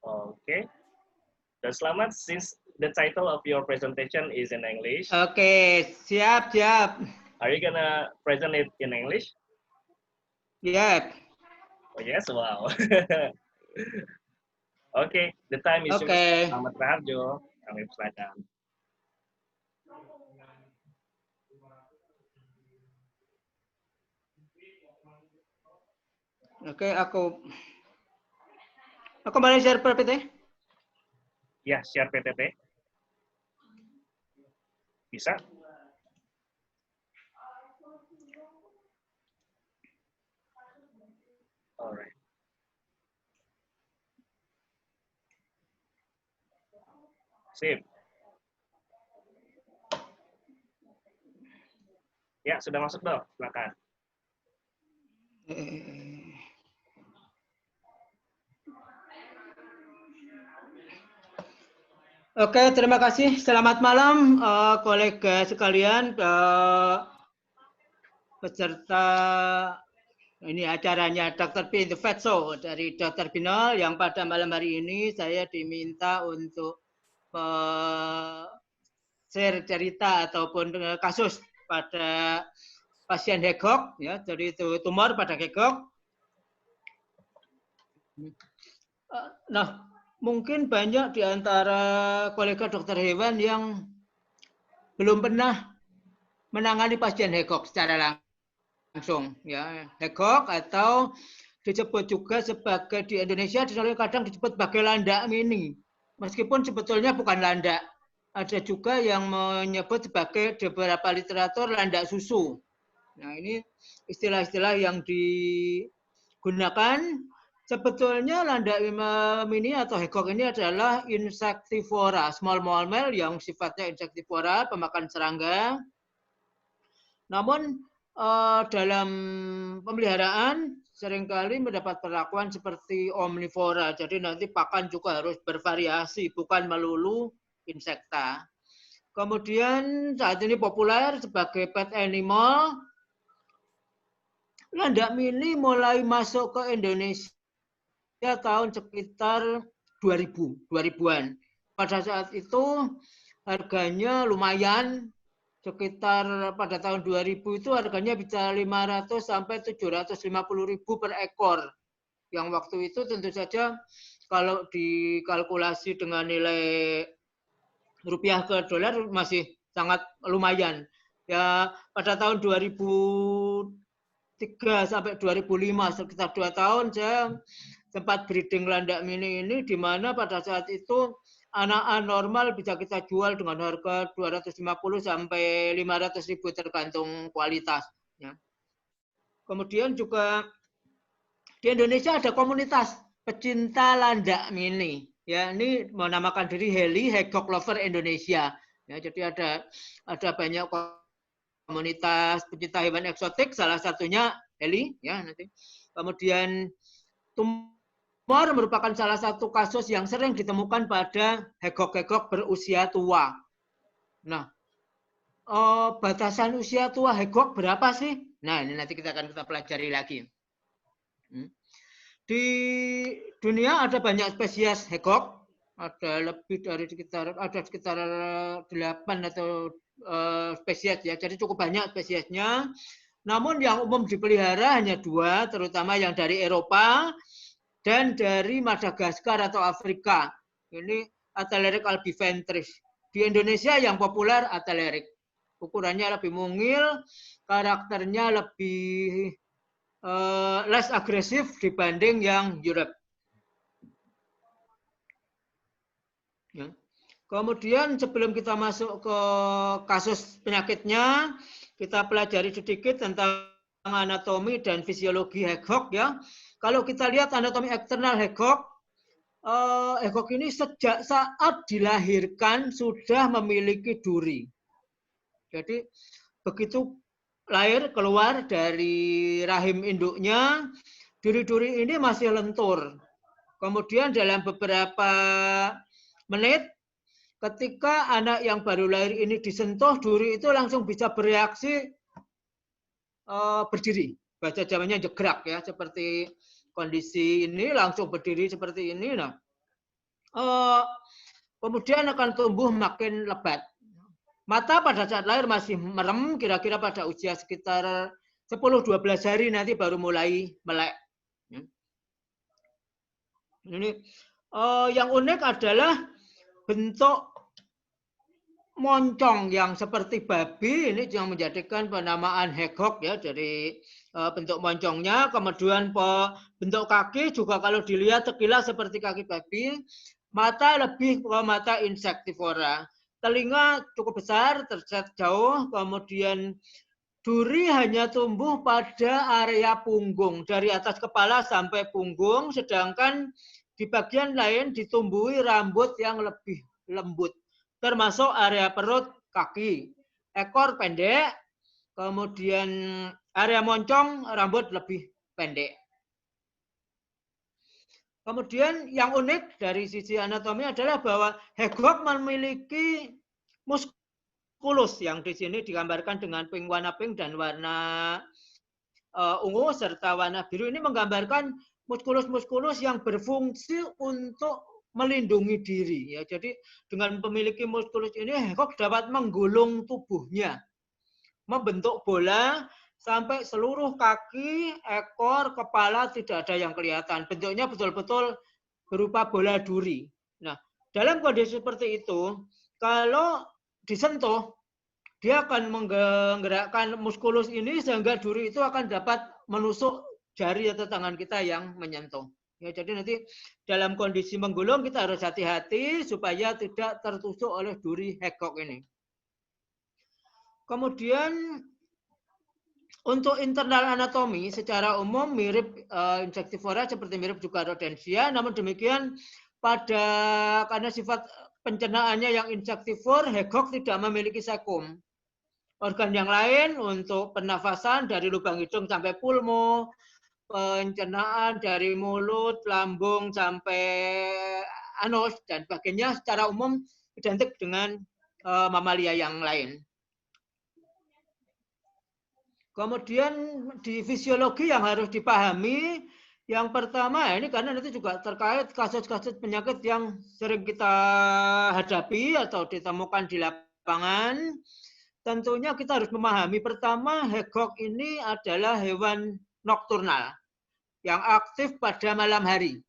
Okay. Dan selamat, since the title of your presentation is in English. Oke, siap. Are you gonna present it in English? Yep. Oh yes, wow. Okay, the time is yours, Oke. Ahmad Raharjo. Kami persilakan. Oke, aku kembali share PPT. Ya, share PPT. Bisa? Alright. Sip. Ya, sudah masuk dong. Silakan. Oke, terima kasih. Selamat malam, kolega sekalian, peserta ini acaranya Dr. P The Vet Show dari Dr. Binol, yang pada malam hari ini saya diminta untuk share cerita ataupun kasus pada pasien hegok, ya, jadi itu tumor pada hegok. Nah, mungkin banyak di antara kolega dokter hewan yang belum pernah menangani pasien hegok secara langsung, ya. Hegok atau disebut juga sebagai di Indonesia kadang disebut sebagai landak mini. Meskipun sebetulnya bukan landak. Ada juga yang menyebut sebagai di beberapa literatur landak susu. Nah, ini istilah-istilah yang digunakan. Sebetulnya landak mini atau hegok ini adalah insektivora, small mammal yang sifatnya insektivora, pemakan serangga. Namun dalam pemeliharaan seringkali mendapat perlakuan seperti omnivora. Jadi nanti pakan juga harus bervariasi, bukan melulu insekta. Kemudian saat ini populer sebagai pet animal. Landak mini mulai masuk ke Indonesia tahun sekitar 2000-an. Pada saat itu harganya lumayan, sekitar pada tahun 2000 itu harganya bisa 500 sampai 750.000 per ekor. Yang waktu itu tentu saja kalau dikalkulasi dengan nilai rupiah ke dolar masih sangat lumayan. Ya, pada tahun 2003 sampai 2005, sekitar 2 tahun saya sempat breeding landak mini ini, di mana pada saat itu anak normal bisa kita jual dengan harga 250 sampai 500.000 tergantung kualitas. Ya. Kemudian juga di Indonesia ada komunitas pecinta landak mini. Ya, ini menamakan diri Heli Hegok Lover Indonesia. Ya, jadi ada banyak komunitas pecinta hewan eksotik, salah satunya Heli. Ya, nanti. Kemudian tumor merupakan salah satu kasus yang sering ditemukan pada hegok-hegok berusia tua. Nah, batasan usia tua hegok berapa sih? Nah, ini nanti kita pelajari lagi. Di dunia ada banyak spesies hegok, ada lebih dari sekitar 8 atau spesies, ya. Jadi cukup banyak spesiesnya. Namun yang umum dipelihara hanya 2, terutama yang dari Eropa dan dari Madagaskar atau Afrika. Ini Athaleric albiventris. Di Indonesia yang populer Athaleric. Ukurannya lebih mungil, karakternya lebih less agresif dibanding yang Europe. Ya. Kemudian sebelum kita masuk ke kasus penyakitnya, kita pelajari sedikit tentang anatomi dan fisiologi hegok, ya. Kalau kita lihat anatomi eksternal hegok, hegok ini sejak saat dilahirkan sudah memiliki duri. Jadi begitu lahir keluar dari rahim induknya, duri-duri ini masih lentur. Kemudian dalam beberapa menit, ketika anak yang baru lahir ini disentuh, duri itu langsung bisa bereaksi berdiri. Bahasa Jawanya jegrak, ya, seperti kondisi ini langsung berdiri seperti ini. Nah, kemudian akan tumbuh makin lebat. Mata pada saat lahir masih merem, kira-kira pada usia sekitar 10-12 hari nanti baru mulai melek. Ini yang unik adalah bentuk moncong yang seperti babi, ini yang menjadikan penamaan hedgehog ya dari bentuk moncongnya. Kemudian bentuk kaki juga kalau dilihat sekilas seperti kaki babi. Mata lebih ke mata insektivora. Telinga cukup besar, terset jauh, kemudian duri hanya tumbuh pada area punggung, dari atas kepala sampai punggung, sedangkan di bagian lain ditumbuhi rambut yang lebih lembut, termasuk area perut, kaki. Ekor pendek, kemudian area moncong, rambut lebih pendek. Kemudian yang unik dari sisi anatomi adalah bahwa hedgehog memiliki muskulus yang di sini digambarkan dengan warna pink dan warna ungu serta warna biru. Ini menggambarkan muskulus-muskulus yang berfungsi untuk melindungi diri. Ya, jadi dengan memiliki muskulus ini, hedgehog dapat menggulung tubuhnya, membentuk bola sampai seluruh kaki, ekor, kepala tidak ada yang kelihatan. Bentuknya betul-betul berupa bola duri. Nah, dalam kondisi seperti itu, kalau disentuh, dia akan menggerakkan muskulus ini sehingga duri itu akan dapat menusuk jari atau tangan kita yang menyentuh. Ya, jadi nanti dalam kondisi menggulung kita harus hati-hati supaya tidak tertusuk oleh duri hedgehog ini. Kemudian untuk internal anatomi secara umum mirip insektivora seperti mirip juga rodentia, namun demikian karena sifat pencernaannya yang insektivor, hedgehog tidak memiliki sekum. Organ yang lain untuk pernafasan dari lubang hidung sampai pulmo, pencernaan dari mulut, lambung sampai anus dan sebagainya secara umum identik dengan mamalia yang lain. Kemudian di fisiologi yang harus dipahami, yang pertama ini karena nanti juga terkait kasus-kasus penyakit yang sering kita hadapi atau ditemukan di lapangan. Tentunya kita harus memahami pertama hedgehog ini adalah hewan nokturnal yang aktif pada malam hari.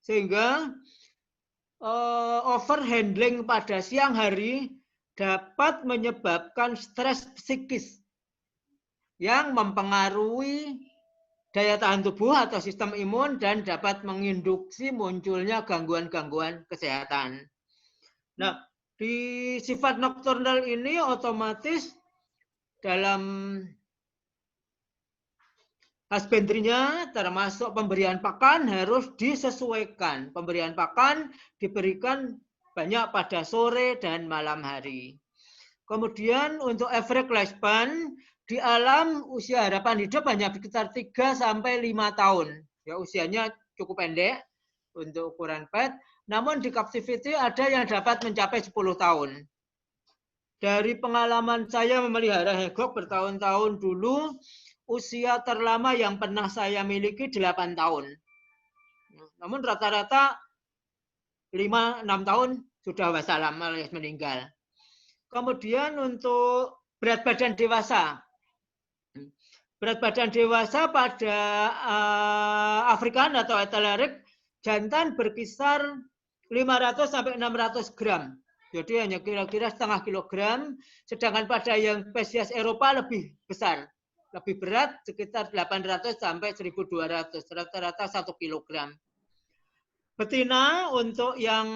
Sehingga overhandling pada siang hari dapat menyebabkan stres psikis yang mempengaruhi daya tahan tubuh atau sistem imun dan dapat menginduksi munculnya gangguan-gangguan kesehatan. Nah, di sifat nokturnal ini otomatis dalam husbandry-nya termasuk pemberian pakan harus disesuaikan. Pemberian pakan diberikan banyak pada sore dan malam hari. Kemudian untuk average lifespan di alam usia harapan hidup hanya sekitar 3-5 tahun. Ya, usianya cukup pendek untuk ukuran pet. Namun di captivity ada yang dapat mencapai 10 tahun. Dari pengalaman saya memelihara hedgehog bertahun-tahun dulu, usia terlama yang pernah saya miliki 8 tahun. Namun rata-rata 5-6 tahun sudah wassalam alias meninggal. Kemudian untuk berat badan dewasa. Berat badan dewasa pada Afrikan atau Eteleric jantan berkisar 500 sampai 600 gram. Jadi hanya kira-kira setengah kilogram. Sedangkan pada yang spesies Eropa lebih besar. Lebih berat sekitar 800 sampai 1200. Rata-rata 1 kilogram. Betina untuk yang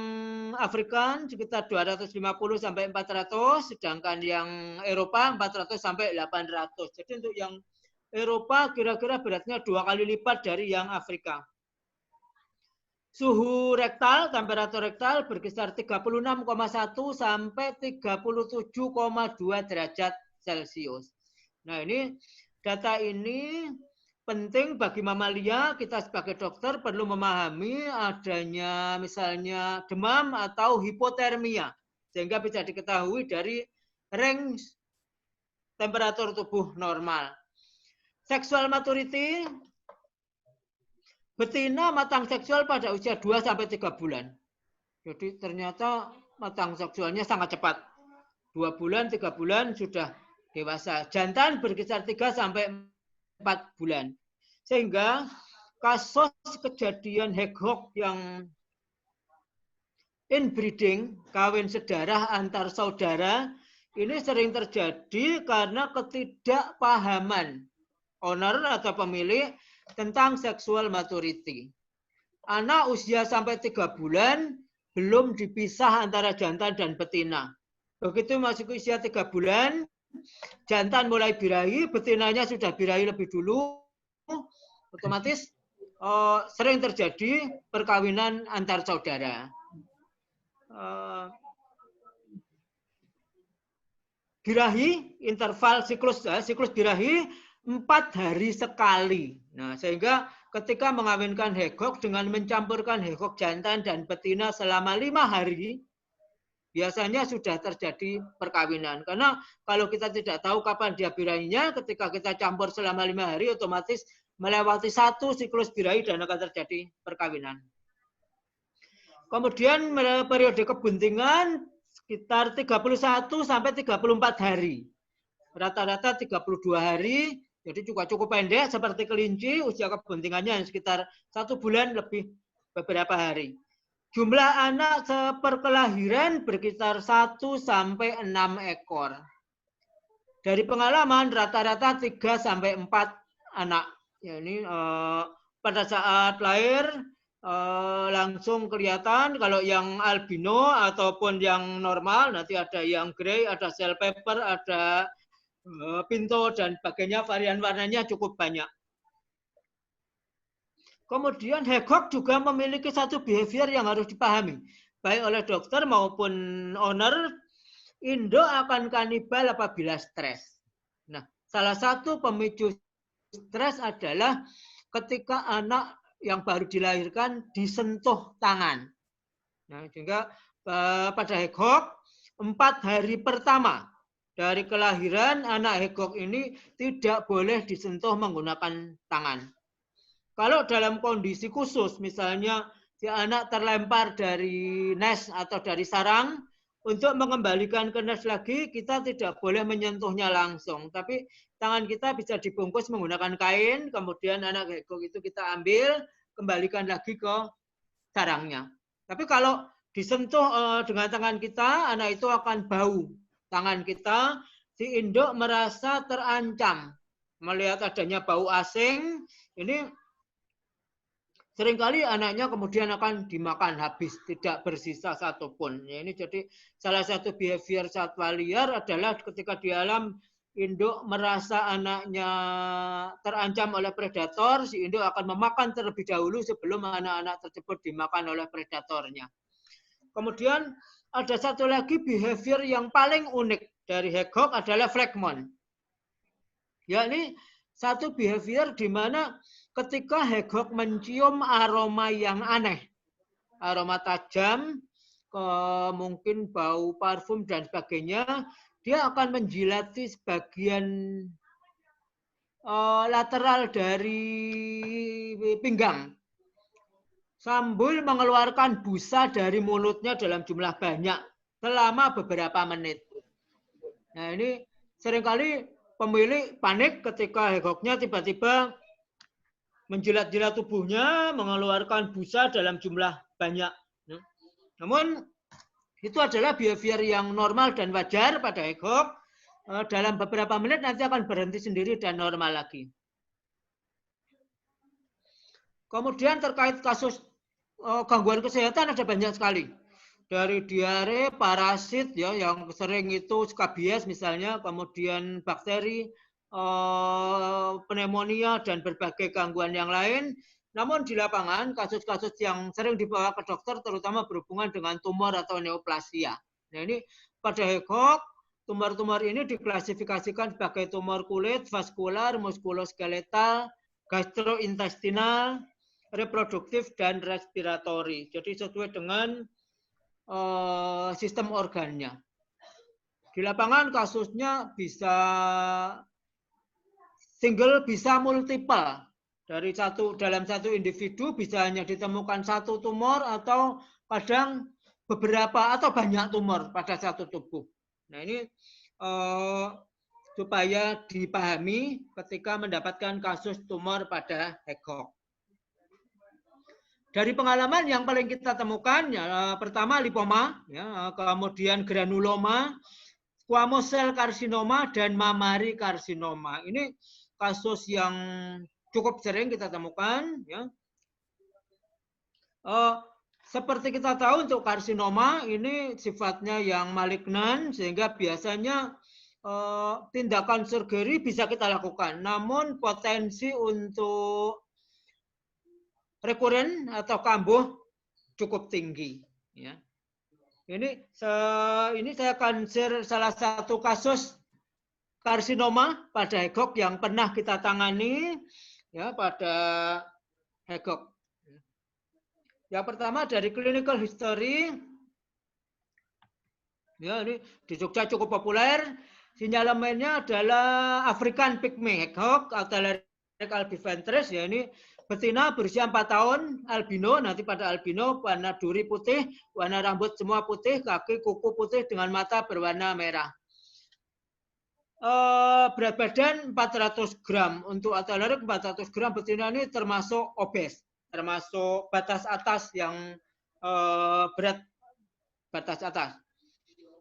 Afrikan sekitar 250 sampai 400. Sedangkan yang Eropa 400 sampai 800. Jadi untuk yang Eropa kira-kira beratnya 2 kali lipat dari yang Afrika. Suhu rektal, temperatur rektal berkisar 36,1 sampai 37,2 derajat Celcius. Nah, ini data ini penting bagi mamalia. Kita sebagai dokter perlu memahami adanya misalnya demam atau hipotermia sehingga bisa diketahui dari range temperatur tubuh normal. Sexual maturity betina matang seksual pada usia 2-3 bulan. Jadi ternyata matang seksualnya sangat cepat. 2 bulan, 3 bulan sudah dewasa. Jantan berkisar 3-4 bulan. Sehingga kasus kejadian Hegok yang inbreeding, kawin sedarah antar saudara, ini sering terjadi karena ketidakpahaman owner atau pemilik tentang sexual maturity. Anak usia sampai 3 bulan belum dipisah antara jantan dan betina. Begitu masuk usia 3 bulan, jantan mulai birahi, betinanya sudah birahi lebih dulu, otomatis sering terjadi perkawinan antar saudara. Birahi, interval siklus birahi 4 hari sekali. Nah, sehingga ketika mengawinkan Hegok dengan mencampurkan Hegok jantan dan betina selama 5 hari, biasanya sudah terjadi perkawinan. Karena kalau kita tidak tahu kapan dia birahinya, ketika kita campur selama 5 hari, otomatis melewati 1 siklus birahi dan akan terjadi perkawinan. Kemudian periode kebuntingan sekitar 31-34 hari. Rata-rata 32 hari, jadi juga cukup pendek seperti kelinci, usia kebuntingannya sekitar 1 bulan lebih beberapa hari. Jumlah anak seperkelahiran berkisar 1-6 ekor. Dari pengalaman rata-rata 3-4 anak. Ya, ini pada saat lahir langsung kelihatan. Kalau yang albino ataupun yang normal, nanti ada yang grey, ada shell pepper, ada pinto dan sebagainya, varian warnanya cukup banyak. Kemudian Hegok juga memiliki satu behavior yang harus dipahami, baik oleh dokter maupun owner. Induk akan kanibal apabila stres. Nah, salah satu pemicu stres adalah ketika anak yang baru dilahirkan disentuh tangan. Nah, sehingga pada Hegok 4 hari pertama dari kelahiran anak Hegok ini tidak boleh disentuh menggunakan tangan. Kalau dalam kondisi khusus, misalnya si anak terlempar dari nest atau dari sarang, untuk mengembalikan ke nest lagi, kita tidak boleh menyentuhnya langsung. Tapi tangan kita bisa dibungkus menggunakan kain, kemudian anak Hegok itu kita ambil, kembalikan lagi ke sarangnya. Tapi kalau disentuh dengan tangan kita, anak itu akan bau tangan kita. Si induk merasa terancam melihat adanya bau asing. Ini seringkali anaknya kemudian akan dimakan habis, tidak bersisa satupun. Ya, ini jadi salah satu behavior satwa liar adalah ketika di alam induk merasa anaknya terancam oleh predator, si induk akan memakan terlebih dahulu sebelum anak-anak tersebut dimakan oleh predatornya. Kemudian ada satu lagi behavior yang paling unik dari Hegok adalah phlegmon. Yakni satu behavior di mana ketika Hegok mencium aroma yang aneh, aroma tajam, mungkin bau parfum dan sebagainya, dia akan menjilati sebagian lateral dari pinggang sambil mengeluarkan busa dari mulutnya dalam jumlah banyak selama beberapa menit. Nah, ini seringkali pemilik panik ketika Hegoknya tiba-tiba menjilat-jilat tubuhnya, mengeluarkan busa dalam jumlah banyak. Namun itu adalah behavior yang normal dan wajar pada Hegok. Dalam beberapa menit nanti akan berhenti sendiri dan normal lagi. Kemudian terkait kasus gangguan kesehatan ada banyak sekali. Dari diare, parasit ya yang sering itu skabies misalnya, kemudian bakteri, pneumonia dan berbagai gangguan yang lain. Namun di lapangan kasus-kasus yang sering dibawa ke dokter terutama berhubungan dengan tumor atau neoplasia. Nah, ini pada Hegok tumor-tumor ini diklasifikasikan sebagai tumor kulit, vaskular, muskuloskeletal, gastrointestinal, reproduktif dan respiratori. Jadi sesuai dengan sistem organnya. Di lapangan kasusnya bisa single, bisa multiple. dalam satu individu bisa hanya ditemukan satu tumor atau kadang beberapa atau banyak tumor pada satu tubuh. Nah ini supaya dipahami ketika mendapatkan kasus tumor pada Hecock. Dari pengalaman yang paling kita temukan, ya, pertama lipoma, ya, kemudian granuloma, squamous cell karsinoma, dan mammary karsinoma. Ini kasus yang cukup sering kita temukan. Ya. Seperti kita tahu untuk karsinoma ini sifatnya yang malignan, sehingga biasanya tindakan surgery bisa kita lakukan. Namun potensi untuk rekuren atau kambuh cukup tinggi. Ya. Ini saya akan share salah satu kasus karsinoma pada Hecock yang pernah kita tangani ya pada Hecock. Yang pertama dari clinical history, ya ini di Jogja cukup populer. Sinyalemennya adalah African pygmy Hecock atau Leric albiventris, ya ini betina berusia 4 tahun, albino, nanti pada albino, warna duri putih, warna rambut semua putih, kaki kuku putih dengan mata berwarna merah. Berat badan 400 gram, untuk Athalaric 400 gram, betina ini termasuk obes, termasuk batas atas yang berat batas atas.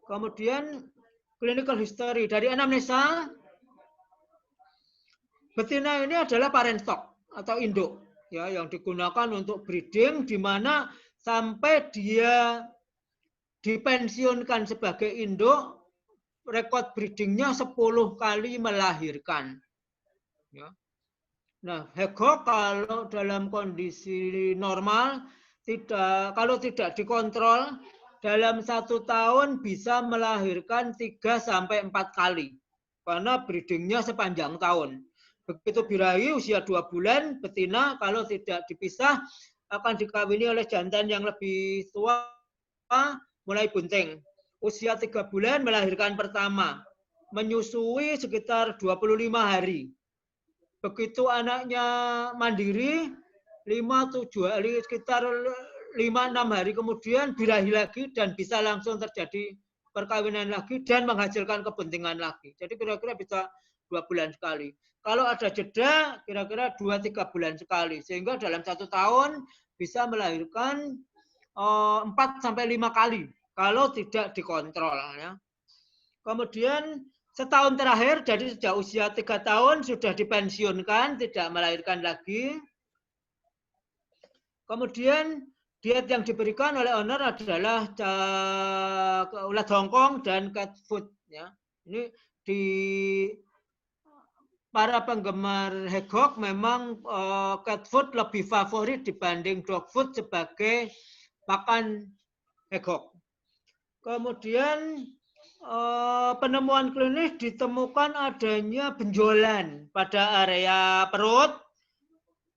Kemudian clinical history dari anamnesa, betina ini adalah parent stock atau induk ya yang digunakan untuk breeding, di mana sampai dia dipensiunkan sebagai induk, rekod breedingnya 10 kali melahirkan. Ya. Nah, Hecock kalau dalam kondisi normal, kalau tidak dikontrol, dalam 1 tahun bisa melahirkan 3-4 kali. Karena breedingnya sepanjang tahun. Begitu birahi usia 2 bulan, betina kalau tidak dipisah akan dikawini oleh jantan yang lebih tua, mulai bunting. Usia 3 bulan melahirkan pertama, menyusui sekitar 25 hari. Begitu anaknya mandiri, 5-7 hari, sekitar 5-6 hari kemudian birahi lagi dan bisa langsung terjadi perkawinan lagi dan menghasilkan kebuntingan lagi. Jadi kira-kira bisa 2 bulan sekali. Kalau ada jeda, kira-kira 2-3 bulan sekali. Sehingga dalam 1 tahun bisa melahirkan 4-5 kali. Kalau tidak dikontrol. Ya. Kemudian setahun terakhir, jadi sejak usia 3 tahun sudah dipensiunkan, tidak melahirkan lagi. Kemudian diet yang diberikan oleh owner adalah ulat Hongkong dan cat food. Ya. Ini di para penggemar Hecock memang cat food lebih favorit dibanding dog food sebagai pakan Hecock. Kemudian penemuan klinis ditemukan adanya benjolan pada area perut.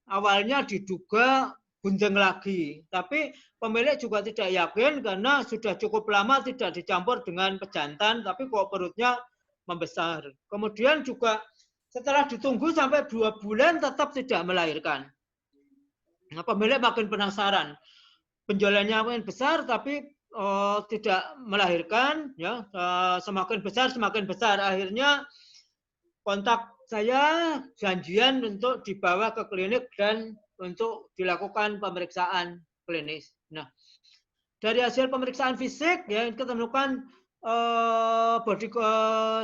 Awalnya diduga bunting lagi, tapi pemilik juga tidak yakin karena sudah cukup lama tidak dicampur dengan pejantan, tapi kok perutnya membesar. Kemudian juga setelah ditunggu sampai 2 bulan tetap tidak melahirkan. Nah, pemilik makin penasaran. Benjolannya makin besar tapi tidak melahirkan, ya semakin besar. Akhirnya kontak saya, janjian untuk dibawa ke klinik dan untuk dilakukan pemeriksaan klinis. Nah, dari hasil pemeriksaan fisik ya kita temukan body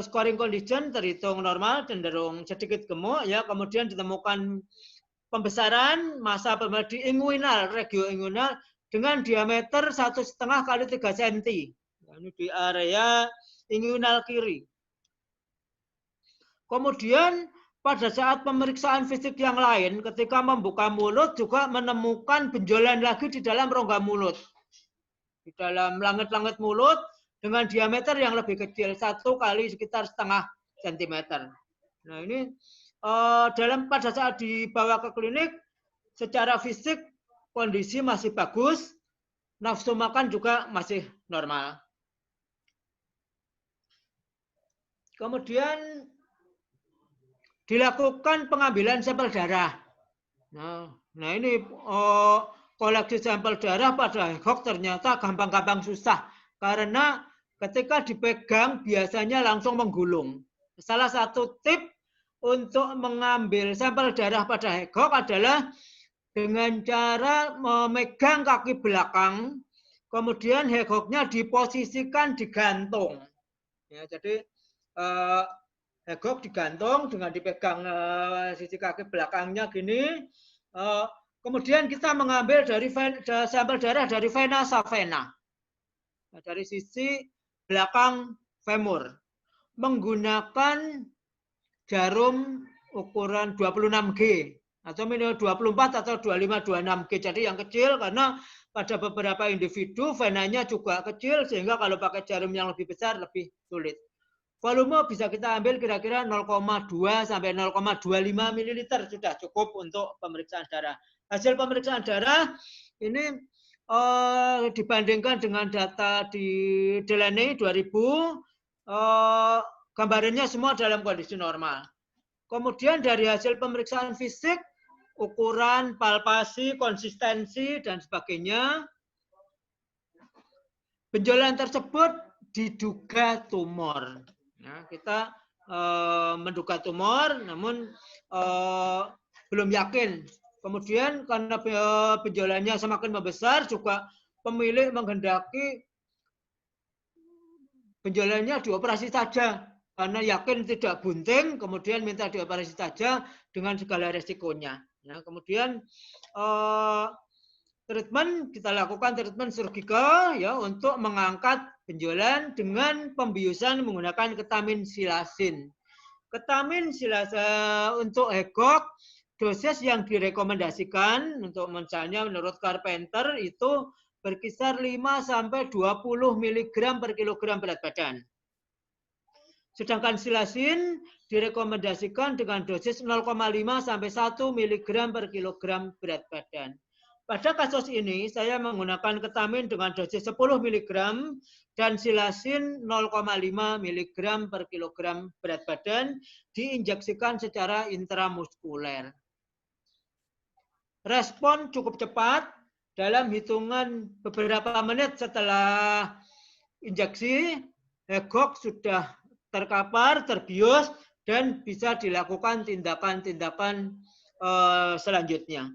scoring condition terhitung normal, cenderung sedikit gemuk ya. Kemudian ditemukan pembesaran massa di inguinal, regio-inguinal dengan diameter 1,5 kali 3 cm. Ini di area inguinal kiri. Kemudian pada saat pemeriksaan fisik yang lain, ketika membuka mulut juga menemukan benjolan lagi di dalam rongga mulut. Di dalam langit-langit mulut dengan diameter yang lebih kecil, 1 kali sekitar 0,5 cm. Nah ini pada saat dibawa ke klinik, secara fisik kondisi masih bagus, nafsu makan juga masih normal. Kemudian dilakukan pengambilan sampel darah. Nah ini koleksi sampel darah pada Hegok ternyata gampang-gampang susah karena ketika dipegang biasanya langsung menggulung. Salah satu tip untuk mengambil sampel darah pada Hegok adalah dengan cara memegang kaki belakang, kemudian Hegoknya diposisikan digantung. Ya, jadi Hegok digantung dengan dipegang sisi kaki belakangnya gini. Kemudian kita mengambil dari sampel darah dari vena savena, dari sisi belakang femur, menggunakan jarum ukuran 26G atau minimal 24 atau 25-26G. Jadi yang kecil karena pada beberapa individu venanya juga kecil sehingga kalau pakai jarum yang lebih besar lebih sulit. Volume bisa kita ambil kira-kira 0,2 sampai 0,25 ml sudah cukup untuk pemeriksaan darah. Hasil pemeriksaan darah ini dibandingkan dengan data di Delaney 2000, gambarannya semua dalam kondisi normal. Kemudian dari hasil pemeriksaan fisik, ukuran, palpasi, konsistensi, dan sebagainya, benjolan tersebut diduga tumor. Nah, kita menduga tumor, namun belum yakin. Kemudian karena benjolannya semakin membesar, juga pemilik menghendaki benjolannya dioperasi saja. Karena yakin tidak bunting, kemudian minta dioperasi saja dengan segala resikonya. Nah, kemudian treatment, kita lakukan treatment surgical ya untuk mengangkat benjolan dengan pembiusan menggunakan ketamin silasin. Ketamin silasin untuk Hegok, dosis yang direkomendasikan untuk misalnya menurut Carpenter itu berkisar 5 sampai 20 mg per kilogram berat badan. Sedangkan silasin direkomendasikan dengan dosis 0,5 sampai 1 mg per kilogram berat badan. Pada kasus ini saya menggunakan ketamin dengan dosis 10 mg dan silasin 0,5 mg per kilogram berat badan diinjeksikan secara intramuskuler. Respon cukup cepat, dalam hitungan beberapa menit setelah injeksi, Hegok sudah terkapar, terbius, dan bisa dilakukan tindakan-tindakan selanjutnya.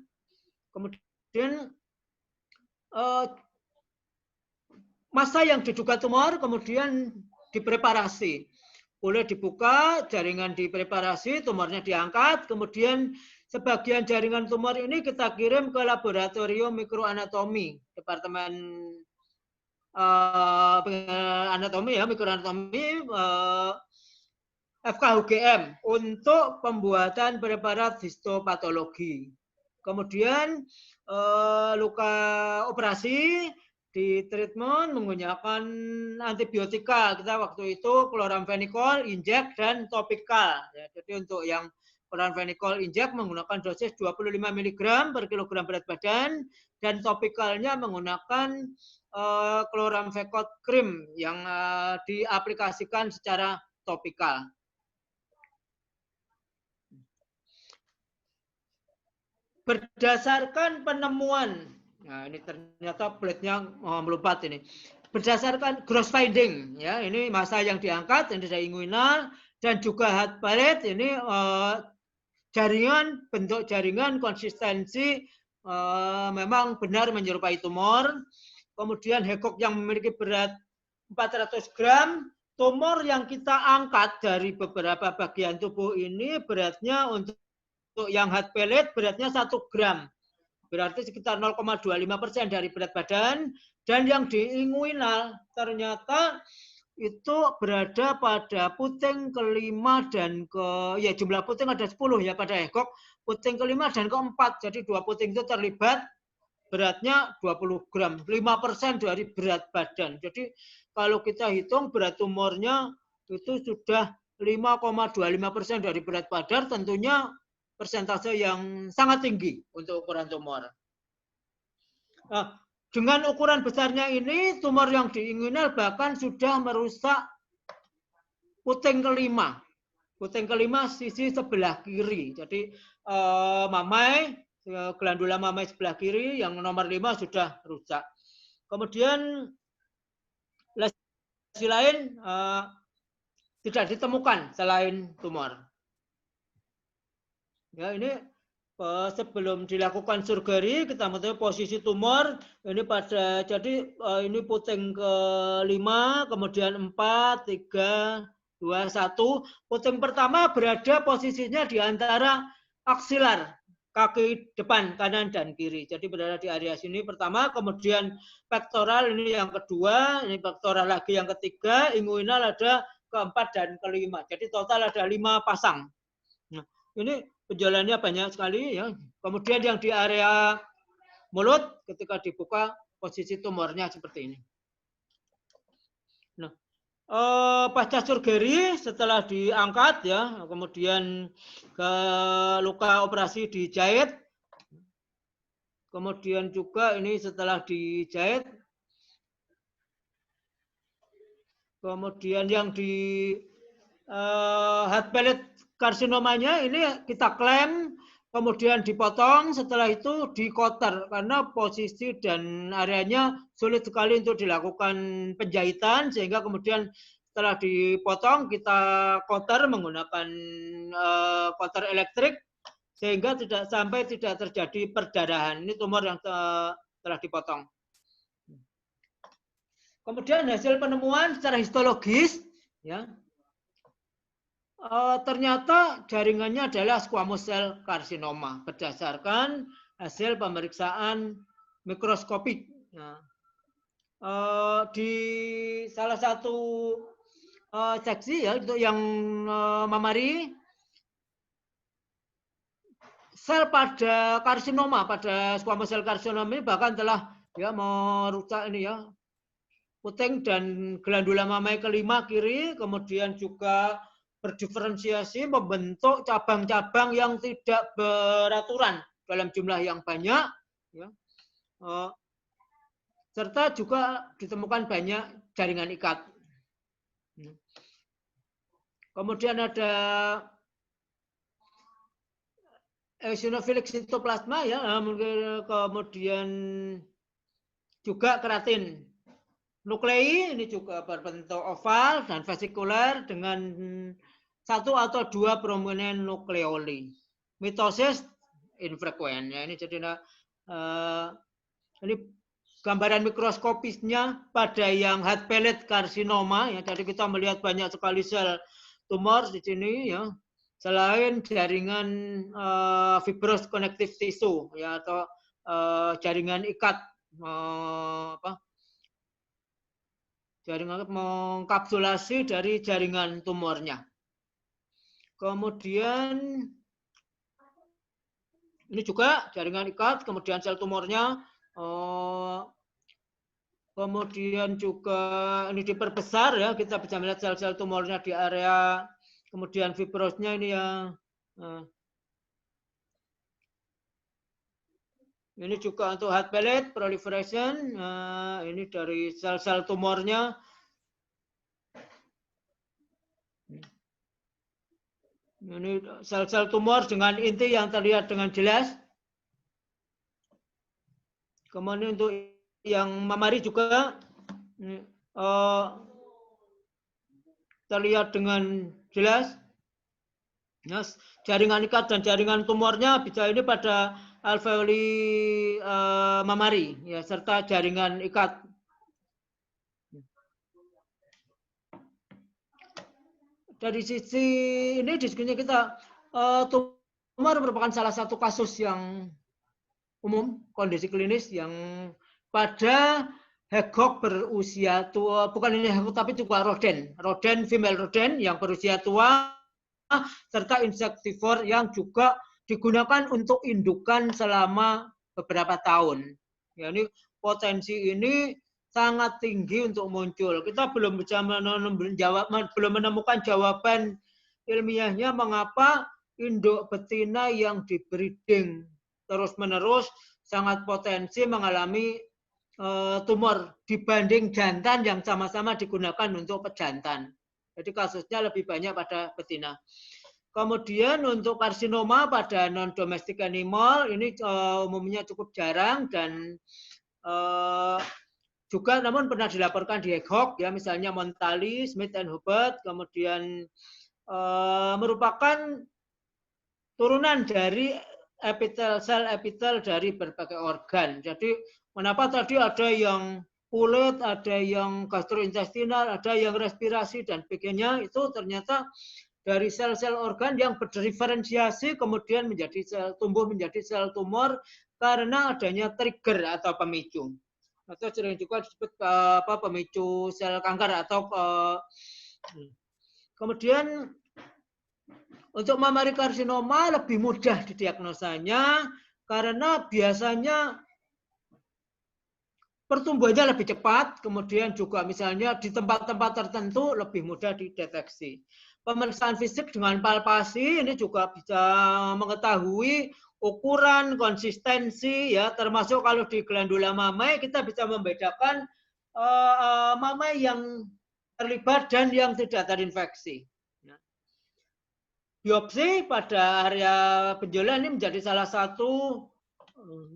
Kemudian massa yang diduga tumor kemudian dipreparasi. Boleh dibuka, jaringan dipreparasi, tumornya diangkat, kemudian sebagian jaringan tumor ini kita kirim ke laboratorium mikroanatomi, departemen anatomi ya, mikroanatomi FKUGM untuk pembuatan preparat histopatologi. Kemudian luka operasi di treatment menggunakan antibiotika. Kita waktu itu chloramphenicol injek dan topikal. Ya, jadi untuk yang chloramphenicol injek menggunakan dosis 25 mg per kilogram berat badan dan topikalnya menggunakan chloramphenicol cream yang diaplikasikan secara topikal. Berdasarkan penemuan, nah ini ternyata plate-nya melompat ini. Berdasarkan gross finding, ya ini massa yang diangkat, ini dari inguinal dan juga heart plate, ini jaringan, bentuk jaringan, konsistensi memang benar menyerupai tumor. Kemudian Hegok yang memiliki berat 400 gram, tumor yang kita angkat dari beberapa bagian tubuh ini beratnya untuk yang heart pellet beratnya 1 gram. Berarti sekitar 0,25% dari berat badan. Dan yang di inguinal ternyata itu berada pada puting kelima dan ya jumlah puting ada 10 ya pada Hegok. Puting kelima dan keempat. Jadi 2 puting itu terlibat, beratnya 20 gram. 5% dari berat badan. Jadi kalau kita hitung berat tumornya itu sudah 5,25% dari berat badan, tentunya persentase yang sangat tinggi untuk ukuran tumor. Nah, dengan ukuran besarnya ini, tumor yang di inguinal bahkan sudah merusak puting kelima. Puting kelima sisi sebelah kiri. Jadi mamai glandula mamai sebelah kiri, yang nomor 5 sudah rusak. Kemudian lesi lain tidak ditemukan selain tumor. Ya, ini sebelum dilakukan surgery kita mengetahui posisi tumor ini pada, jadi ini puting ke-5, kemudian 4, 3, 2, 1. Puting pertama berada posisinya di antara aksilar, kaki depan kanan dan kiri. Jadi berada di area sini pertama, kemudian pectoral ini yang kedua, ini pectoral lagi yang ketiga, inguinal ada keempat dan kelima. Jadi total ada 5 pasang. Nah, ini penjualannya banyak sekali ya. Kemudian yang di area mulut ketika dibuka posisi tumornya seperti ini. Nah, pasca surgery setelah diangkat ya, kemudian ke luka operasi dijahit. Kemudian juga ini setelah dijahit. Kemudian yang di head pellet karsinomanya ini kita klaim, kemudian dipotong, setelah itu di-cotter karena posisi dan areanya sulit sekali untuk dilakukan penjahitan, sehingga kemudian setelah dipotong kita cotter menggunakan cotter elektrik sehingga tidak sampai tidak terjadi perdarahan. Ini tumor yang telah dipotong. Kemudian hasil penemuan secara histologis ya. Ternyata jaringannya adalah squamous cell carcinoma berdasarkan hasil pemeriksaan mikroskopik. Nah, di salah satu seksi ya untuk yang mamari, sel pada karsinoma, pada squamous cell carcinoma ini bahkan telah ya merusak ini ya puting dan glandula mamai ke-5 kiri, kemudian juga berdiferensiasi membentuk cabang-cabang yang tidak beraturan dalam jumlah yang banyak, ya. Serta juga ditemukan banyak jaringan ikat. Kemudian ada eosinophilic cytoplasma ya, kemudian juga keratin. Nuklei ini juga berbentuk oval dan vesikular dengan 1 atau 2 prominent nukleoli. Mitosis infrequent ya, ini jadi ini gambaran mikroskopisnya pada yang head pellet karsinoma ya. Jadi kita melihat banyak sekali sel tumor di sini ya. Selain jaringan fibrous connective tissue ya, atau jaringan ikat jaringan mengkapsulasi dari jaringan tumornya. Kemudian ini juga jaringan ikat, kemudian sel tumornya, kemudian juga ini diperbesar ya, kita bisa melihat sel-sel tumornya di area, kemudian fibrosnya ini ya. Ini juga untuk head pellet proliferation, ini dari sel-sel tumornya. Ini sel-sel tumor dengan inti yang terlihat dengan jelas. Kemudian untuk yang mamari juga terlihat dengan jelas. Nah, jaringan ikat dan jaringan tumornya bisa ini pada alveoli mamari ya, serta jaringan ikat. Dari sisi ini diskusinya kita, tumor merupakan salah satu kasus yang umum, kondisi klinis yang pada hegok berusia tua, bukan ini hegok tapi juga roden, female roden yang berusia tua, serta insektivor yang juga digunakan untuk indukan selama beberapa tahun. Ya, ini potensi ini sangat tinggi untuk muncul. Kita belum bisa belum menemukan jawaban ilmiahnya mengapa induk betina yang dibreeding terus-menerus sangat potensi mengalami tumor dibanding jantan yang sama-sama digunakan untuk pejantan. Jadi kasusnya lebih banyak pada betina. Kemudian untuk karsinoma pada non-domestic animal ini umumnya cukup jarang dan juga namun pernah dilaporkan di hedgehog ya, misalnya Montali, Smith and Hubbard, kemudian merupakan turunan dari sel epitel dari berbagai organ. Jadi kenapa tadi ada yang kulit, ada yang gastrointestinal, ada yang respirasi dan sebagainya, itu ternyata dari sel-sel organ yang berdiferensiasi kemudian menjadi tumbuh menjadi sel tumor karena adanya trigger atau pemicu. Atau sering juga disebut pemicu sel kanker atau kemudian untuk mammary karsinoma lebih mudah didiagnosanya karena biasanya pertumbuhannya lebih cepat, kemudian juga misalnya di tempat-tempat tertentu lebih mudah dideteksi. Pemeriksaan fisik dengan palpasi ini juga bisa mengetahui ukuran, konsistensi, ya, termasuk kalau di glandula mamai kita bisa membedakan mamai yang terlibat dan yang tidak terinfeksi. Biopsi pada area benjolan ini menjadi salah satu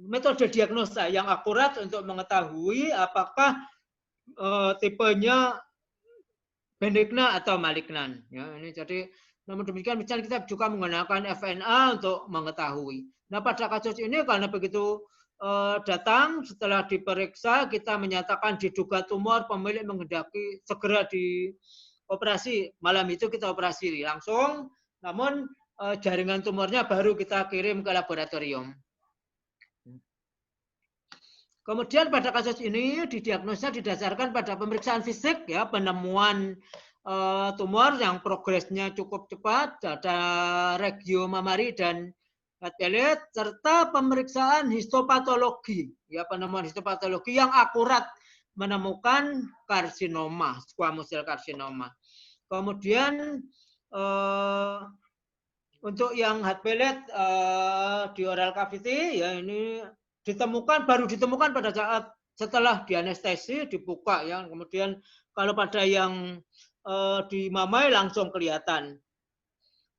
metode diagnosa yang akurat untuk mengetahui apakah tipenya benigna atau malignan. Ya, ini jadi namun demikian misalnya kita juga menggunakan FNA untuk mengetahui. Nah pada kasus ini karena begitu datang setelah diperiksa kita menyatakan diduga tumor, pemilik menghendaki segera dioperasi, malam itu kita operasi langsung. Namun jaringan tumornya baru kita kirim ke laboratorium. Kemudian pada kasus ini didiagnosa didasarkan pada pemeriksaan fisik, ya, penemuan tumor yang progresnya cukup cepat, ada regio mamari dan head serta pemeriksaan histopatologi, ya, penemuan histopatologi yang akurat menemukan karsinoma, squamous cell karsinoma. Kemudian untuk yang head di oral cavity, ya ini baru ditemukan pada saat setelah dianestesi dibuka, ya. Kemudian kalau pada yang di mamai langsung kelihatan.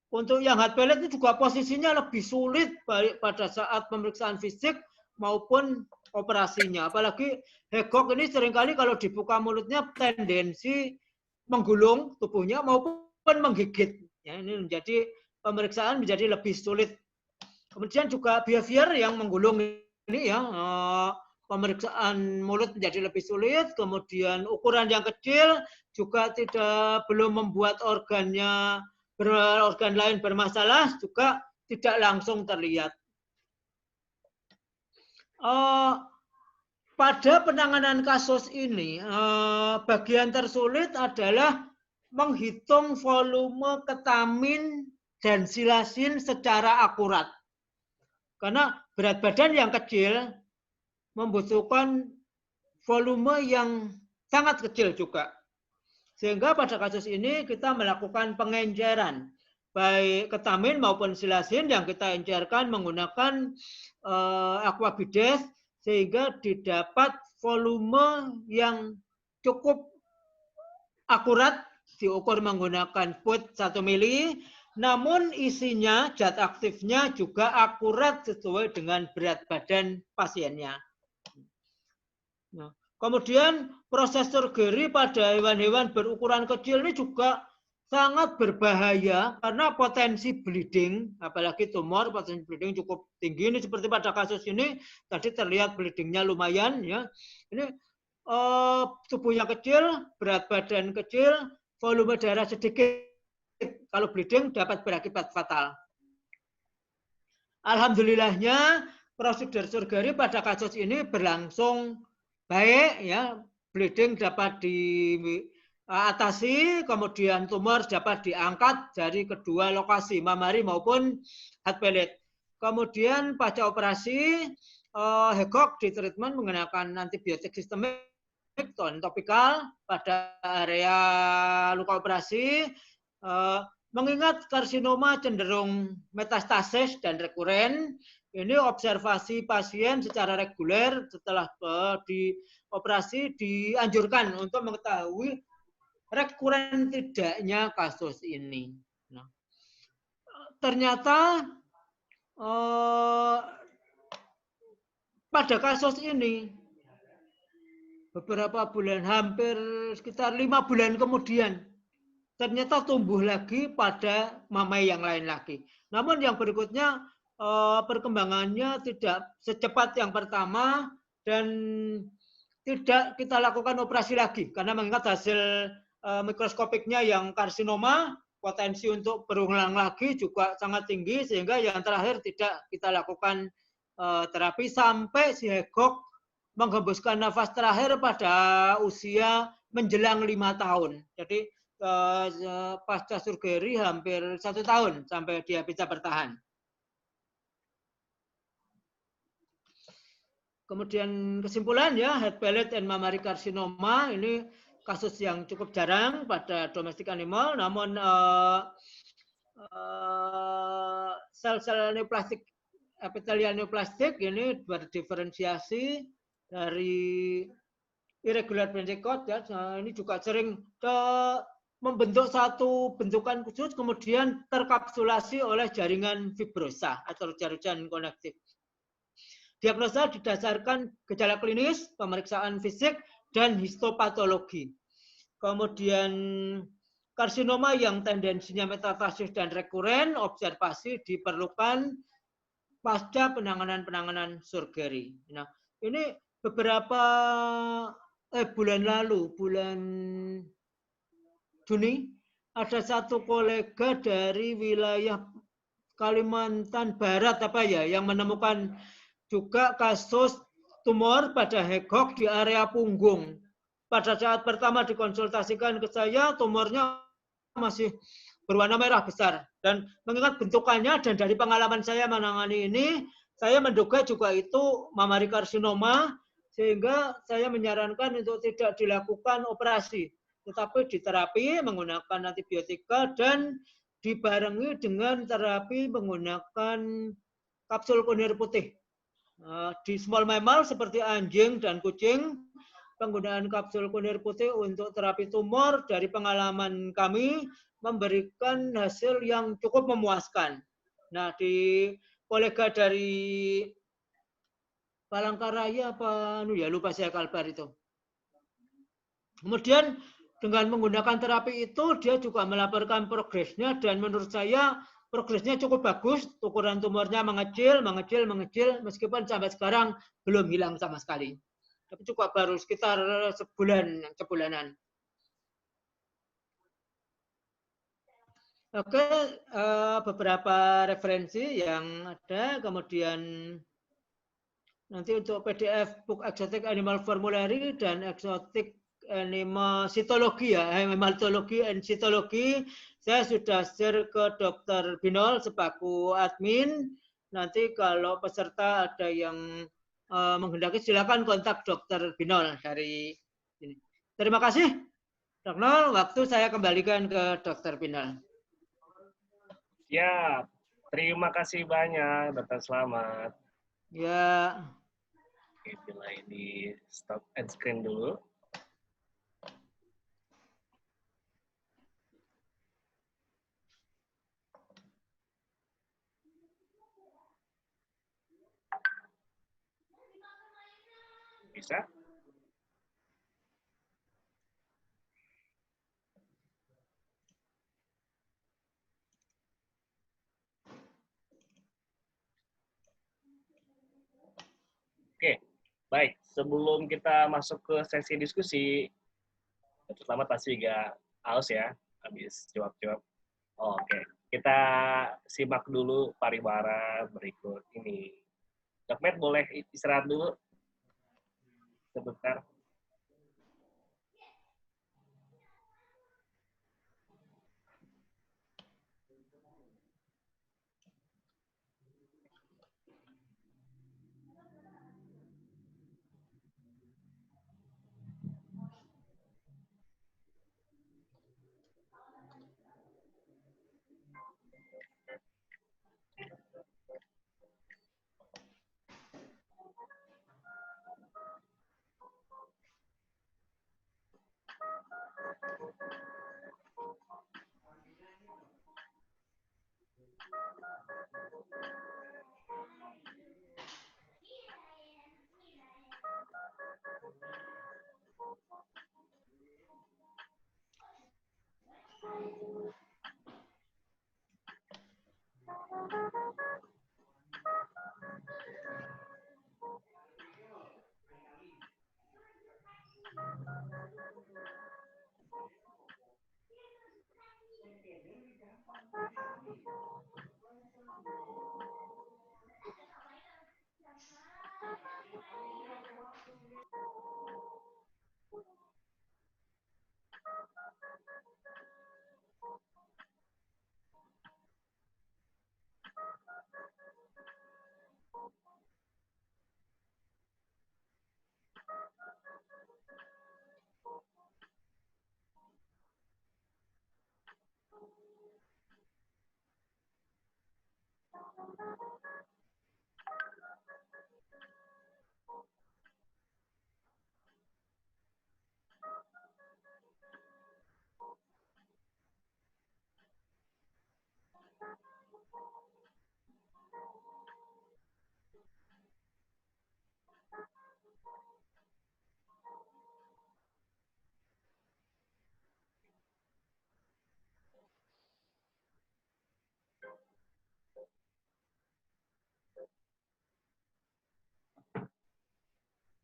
Untuk yang head ini juga posisinya lebih sulit baik pada saat pemeriksaan fisik maupun operasinya. Apalagi hedgehog ini seringkali kalau dibuka mulutnya tendensi menggulung tubuhnya maupun menggigit. Ya, ini menjadi pemeriksaan menjadi lebih sulit. Kemudian juga behavior yang menggulung ini, ya, pemeriksaan mulut menjadi lebih sulit. Kemudian ukuran yang kecil juga belum membuat organ lain bermasalah, juga tidak langsung terlihat. Pada penanganan kasus ini, bagian tersulit adalah menghitung volume ketamin dan silasin secara akurat. Karena berat badan yang kecil membutuhkan volume yang sangat kecil juga. Sehingga pada kasus ini kita melakukan pengenceran baik ketamin maupun silasin yang kita encerkan menggunakan aquabides sehingga didapat volume yang cukup akurat, diukur menggunakan foot 1 mili, namun isinya, zat aktifnya juga akurat sesuai dengan berat badan pasiennya. Nah, kemudian proses surgery pada hewan-hewan berukuran kecil ini juga sangat berbahaya karena potensi bleeding, apalagi tumor, potensi bleeding cukup tinggi. Ini seperti pada kasus ini, tadi terlihat bleedingnya lumayan, ya. Ini tubuhnya kecil, berat badan kecil, volume darah sedikit. Kalau bleeding dapat berakibat fatal. Alhamdulillahnya prosedur surgery pada kasus ini berlangsung baik, ya, bleeding dapat diatasi, kemudian tumor dapat diangkat dari kedua lokasi, mammary maupun head pellet. Kemudian pada operasi, hedgehog di treatment menggunakan antibiotik sistemik topikal pada area luka operasi. Mengingat karsinoma cenderung metastasis dan rekuren, ini observasi pasien secara reguler setelah dioperasi dianjurkan untuk mengetahui rekuren tidaknya kasus ini. Nah, ternyata pada kasus ini beberapa bulan, hampir sekitar 5 bulan kemudian, ternyata tumbuh lagi pada mamai yang lain lagi. Namun yang berikutnya perkembangannya tidak secepat yang pertama dan tidak kita lakukan operasi lagi karena mengingat hasil mikroskopiknya yang karsinoma, potensi untuk berulang lagi juga sangat tinggi sehingga yang terakhir tidak kita lakukan terapi sampai si Hegok menghembuskan nafas terakhir pada usia menjelang 5 tahun. Jadi pasca surgery hampir 1 tahun sampai dia bisa bertahan. Kemudian kesimpulan ya, head pellet and mammary carcinoma ini kasus yang cukup jarang pada domestic animal, namun sel-sel neoplastik, epithelial neoplastik ini berdiferensiasi dari irregular ventricle ya, ini juga sering membentuk satu bentukan khusus kemudian terkapsulasi oleh jaringan fibrosa atau jaringan konektif. Diagnosa didasarkan gejala klinis, pemeriksaan fisik, dan histopatologi. Kemudian karsinoma yang tendensinya metastasis dan rekuren, observasi diperlukan pasca penanganan surgery. Nah, ini beberapa bulan lalu, bulan Juni, ada satu kolega dari wilayah Kalimantan Barat yang menemukan juga kasus tumor pada Hegok di area punggung. Pada saat pertama dikonsultasikan ke saya, tumornya masih berwarna merah besar. Dan mengingat bentukannya dan dari pengalaman saya menangani ini, saya menduga juga itu mammary carcinoma, sehingga saya menyarankan untuk tidak dilakukan operasi, tetapi diterapi menggunakan antibiotika dan dibarengi dengan terapi menggunakan kapsul kunir putih. Di small mammal seperti anjing dan kucing, penggunaan kapsul kunir putih untuk terapi tumor dari pengalaman kami memberikan hasil yang cukup memuaskan. Nah, di kolega dari Palangkaraya lupa saya Kalbar itu. Kemudian dengan menggunakan terapi itu dia juga melaporkan progresnya dan menurut saya progresnya cukup bagus, ukuran tumornya mengecil, meskipun sampai sekarang belum hilang sama sekali. Tapi juga baru sekitar sebulanan. Oke, beberapa referensi yang ada, kemudian nanti untuk PDF Book Exotic Animal Formulary dan Exotic Animal Cytology Hematology and Cytology, saya sudah share ke Dr. Binol sebagai admin. Nanti kalau peserta ada yang menghendaki silakan kontak Dr. Binol dari sini. Terima kasih, Dr. Nol. Waktu saya kembalikan ke Dr. Binol. Ya, terima kasih banyak, Dr. Slamet. Ya. Oke, bila ini stop end screen dulu. Bisa? Oke, baik. Sebelum kita masuk ke sesi diskusi, Selamat pasti juga haus ya, habis jawab-jawab. Oke, kita simak dulu pariwara berikut ini. Dokter boleh istirahat dulu sebentar.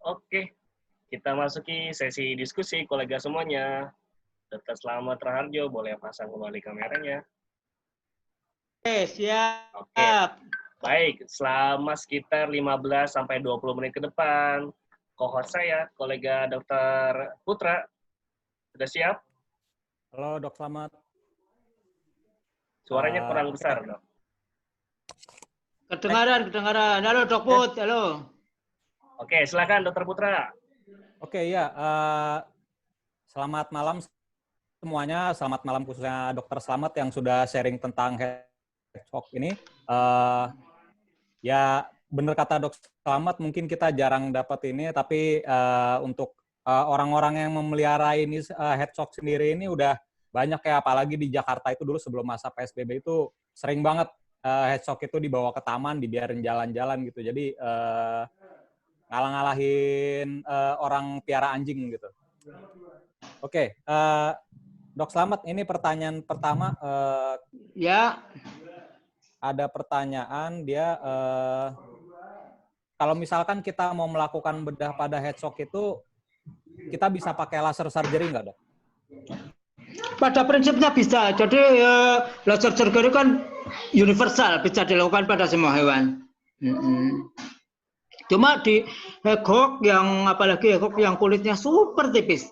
Oke, kita masuki sesi diskusi kolega semuanya. Dr. Slamet Raharjo, boleh pasang kembali kameranya. Oke, siap. Oke, baik. Selama sekitar 15 sampai 20 menit ke depan, co-host saya, kolega Dr. Putra, sudah siap? Halo, Dok Slamet. Suaranya kurang besar, Dok. Kedengaran. Halo, Dok Put. Halo. Oke, silakan Dr. Putra. Oke, ya. Selamat malam semuanya. Selamat malam khususnya Dr. Slamet yang sudah sharing tentang hedgehog ini. Ya, benar kata Dok Slamet, mungkin kita jarang dapat ini, tapi untuk orang-orang yang memelihara ini hedgehog sendiri ini udah banyak ya, apalagi di Jakarta itu dulu sebelum masa PSBB itu sering banget hedgehog itu dibawa ke taman, dibiarin jalan-jalan gitu. Jadi ngalah-ngalahin orang piara anjing gitu. Oke, Dok Slamet, ini pertanyaan pertama. Ya. Ada pertanyaan dia, kalau misalkan kita mau melakukan bedah pada hedgehog itu, kita bisa pakai laser surgery nggak, Dok? Pada prinsipnya bisa. Jadi laser surgery kan universal, bisa dilakukan pada semua hewan. Cuma di hedgehog apalagi hedgehog yang kulitnya super tipis.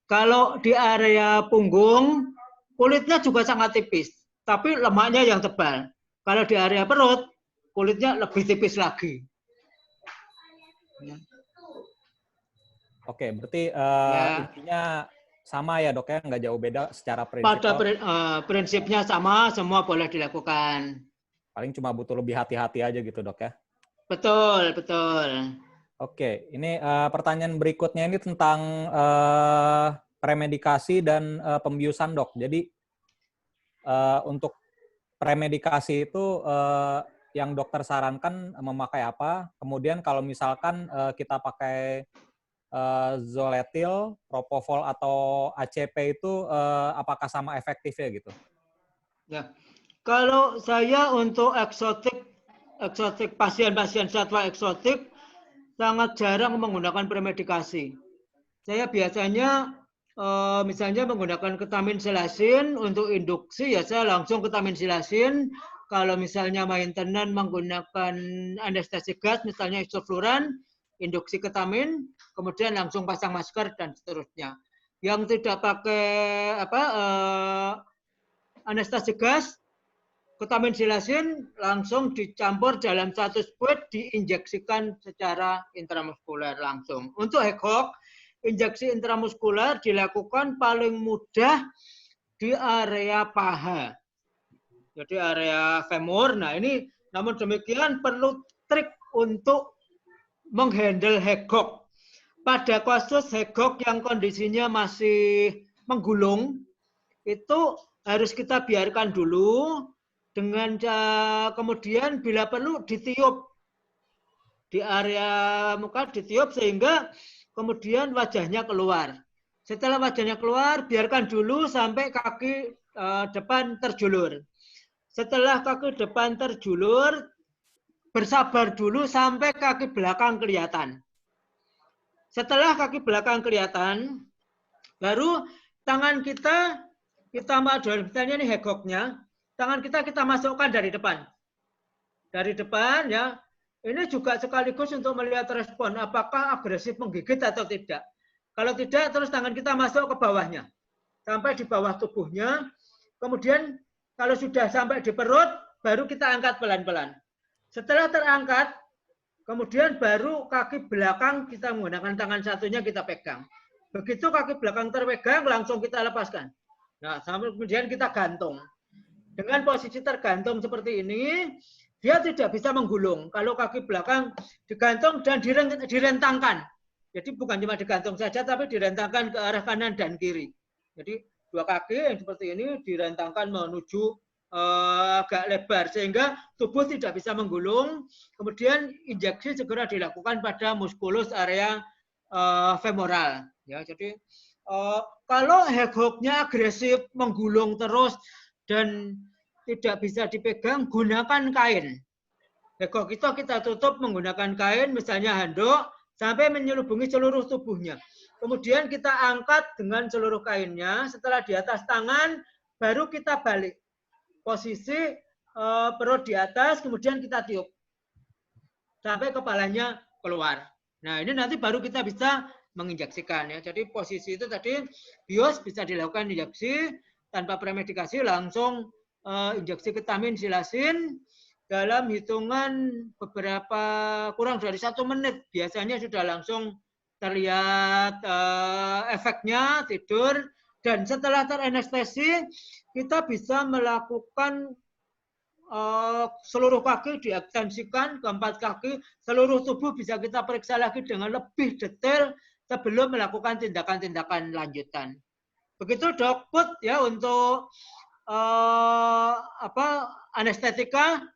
Kalau di area punggung, kulitnya juga sangat tipis, tapi lemaknya yang tebal. Kalau di area perut, kulitnya lebih tipis lagi. Oke, berarti intinya sama ya, Dok, ya? Nggak jauh beda secara prinsip. Pada prinsipnya sama, semua boleh dilakukan. Paling cuma butuh lebih hati-hati aja gitu, Dok, ya? Betul. Oke, ini pertanyaan berikutnya ini tentang premedikasi dan pembiusan, Dok. Jadi untuk premedikasi itu yang dokter sarankan memakai apa? Kemudian kalau misalkan kita pakai Zoletil, Propofol atau ACP itu apakah sama efektifnya gitu? Ya, kalau saya untuk eksotik pasien-pasien satwa eksotik sangat jarang menggunakan premedikasi. Saya biasanya misalnya menggunakan ketamin silasin untuk induksi, ya saya langsung ketamin silasin. Kalau misalnya maintenance menggunakan anestesi gas, misalnya isofluran, induksi ketamin, kemudian langsung pasang masker dan seterusnya. Yang tidak pakai anestesi gas, ketamin silasin langsung dicampur dalam satu spuit, diinjeksikan secara intramuskuler langsung. Untuk hedgehog, injeksi intramuskuler dilakukan paling mudah di area paha. Jadi area femur. Nah ini, namun demikian perlu trik untuk menghandle hedgehog. Pada kasus hedgehog yang kondisinya masih menggulung, itu harus kita biarkan dulu, dengan kemudian bila perlu ditiup di area muka, ditiup sehingga kemudian wajahnya keluar. Setelah wajahnya keluar, biarkan dulu sampai kaki depan terjulur. Setelah kaki depan terjulur, bersabar dulu sampai kaki belakang kelihatan. Setelah kaki belakang kelihatan, baru tangan kita misalnya ini hegoknya, tangan kita masukkan dari depan. Dari depan ya, ini juga sekaligus untuk melihat respon apakah agresif menggigit atau tidak. Kalau tidak, terus tangan kita masuk ke bawahnya. Sampai di bawah tubuhnya. Kemudian kalau sudah sampai di perut, baru kita angkat pelan-pelan. Setelah terangkat, kemudian baru kaki belakang kita menggunakan tangan satunya kita pegang. Begitu kaki belakang terpegang, langsung kita lepaskan. Nah, sampai kemudian kita gantung. Dengan posisi tergantung seperti ini, dia tidak bisa menggulung. Kalau kaki belakang digantung dan direntangkan. Jadi bukan cuma digantung saja, tapi direntangkan ke arah kanan dan kiri. Jadi dua kaki yang seperti ini direntangkan menuju agak lebar, sehingga tubuh tidak bisa menggulung. Kemudian injeksi segera dilakukan pada muskulus area femoral. Ya, jadi kalau hegoknya agresif, menggulung terus, dan tidak bisa dipegang, gunakan kain. Hegok itu kita tutup menggunakan kain, misalnya handuk, sampai menyelubungi seluruh tubuhnya. Kemudian kita angkat dengan seluruh kainnya. Setelah di atas tangan, baru kita balik. Posisi perut di atas, kemudian kita tiup. Sampai kepalanya keluar. Nah, ini nanti baru kita bisa menginjeksikan. Ya. Jadi posisi itu tadi, bios bisa dilakukan injeksi, tanpa premedikasi langsung injeksi ketamin silasin, dalam hitungan beberapa kurang dari 1 menit biasanya sudah langsung terlihat efeknya, tidur, dan setelah teranestesi kita bisa melakukan seluruh kaki diekstensikan ke 4 kaki, seluruh tubuh bisa kita periksa lagi dengan lebih detail sebelum melakukan tindakan-tindakan lanjutan. Begitu Dok Put ya untuk anestetika.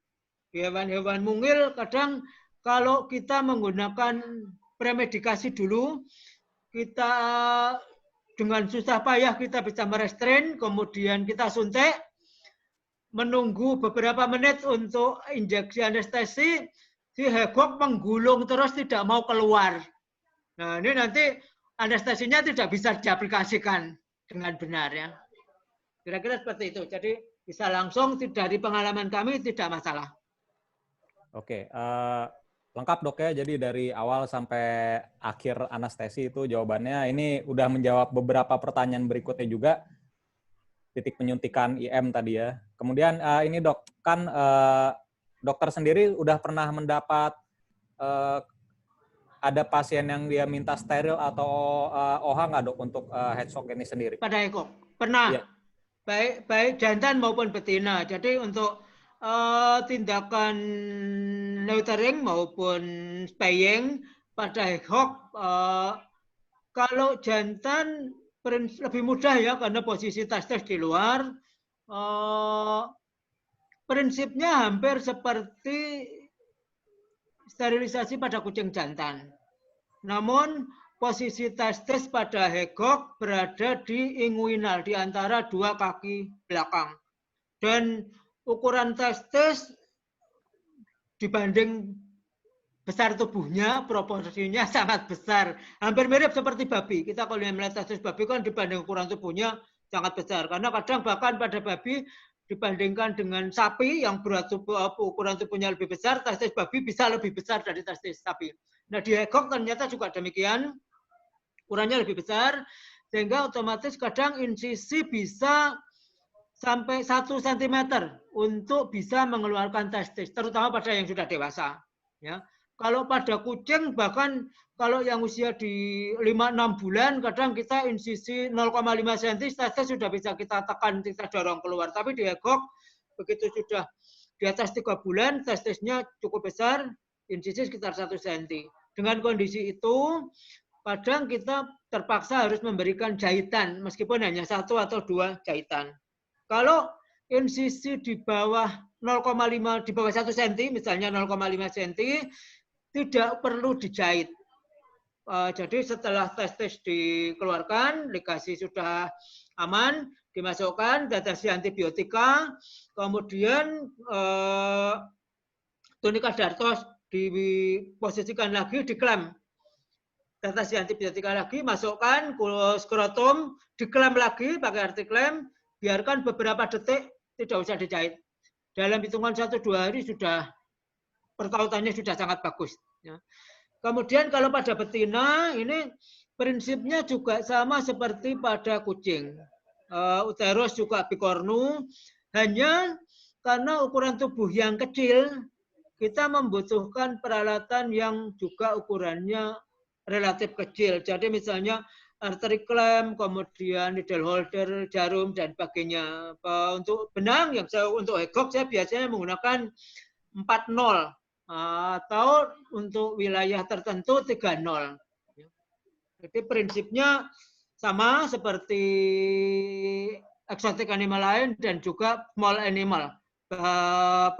Hewan-hewan mungil kadang kalau kita menggunakan premedikasi dulu, kita dengan susah payah kita bisa merestrain, kemudian kita suntik, menunggu beberapa menit untuk injeksi anestesi, si hegok menggulung terus tidak mau keluar. Nah, ini nanti anestesinya tidak bisa diaplikasikan dengan benar ya. Kira-kira seperti itu. Jadi bisa langsung dari pengalaman kami tidak masalah. Oke, lengkap Dok ya. Jadi dari awal sampai akhir anestesi itu jawabannya. Ini udah menjawab beberapa pertanyaan berikutnya juga. Titik penyuntikan IM tadi ya. Kemudian ini Dok, kan dokter sendiri udah pernah mendapat ada pasien yang dia minta steril atau OH nggak Dok untuk headstock ini sendiri? Pada hegok pernah. Ya. Baik jantan maupun betina. Jadi untuk tindakan neutering maupun spaying pada hegok, kalau jantan lebih mudah ya karena posisi testis di luar. Prinsipnya hampir seperti sterilisasi pada kucing jantan. Namun posisi testis pada hegok berada di inguinal, di antara 2 kaki belakang. Dan ukuran testis dibanding besar tubuhnya, proporsinya sangat besar. Hampir mirip seperti babi. Kita kalau melihat testis babi kan dibanding ukuran tubuhnya sangat besar. Karena kadang bahkan pada babi dibandingkan dengan sapi yang berat ukuran tubuhnya lebih besar, testis babi bisa lebih besar dari testis sapi. Nah di hegok ternyata juga demikian, ukurannya lebih besar, sehingga otomatis kadang insisi bisa sampai 1 cm untuk bisa mengeluarkan testis, terutama pada yang sudah dewasa. Ya. Kalau pada kucing, bahkan kalau yang usia di 5-6 bulan, kadang kita insisi 0,5 cm, testis sudah bisa kita tekan, kita dorong keluar. Tapi di hegok, begitu sudah di atas 3 bulan, testisnya cukup besar, insisi sekitar 1 cm. Dengan kondisi itu, kadang kita terpaksa harus memberikan jahitan, meskipun hanya 1 atau 2 jahitan. Kalau insisi di bawah 0,5, di bawah 1 cm, misalnya 0,5 cm, tidak perlu dijahit. Jadi setelah tes dikeluarkan, dikasih sudah aman, dimasukkan deteksi antibiotika, kemudian tunika dartos diposisikan lagi, diklem. Deteksi antibiotika lagi, masukkan skrotum, diklem lagi pakai arti klem, biarkan beberapa detik, tidak usah dijahit. Dalam hitungan 1-2 hari sudah pertautannya sudah sangat bagus. Ya. Kemudian kalau pada betina ini prinsipnya juga sama seperti pada kucing. Uterus juga bikornu, hanya karena ukuran tubuh yang kecil, kita membutuhkan peralatan yang juga ukurannya relatif kecil. Jadi misalnya artery clamp, kemudian needle holder, jarum, dan sebagainya. Untuk benang, untuk hegok saya biasanya menggunakan 4-0. Atau untuk wilayah tertentu 3-0. Jadi prinsipnya sama seperti exotic animal lain dan juga small animal.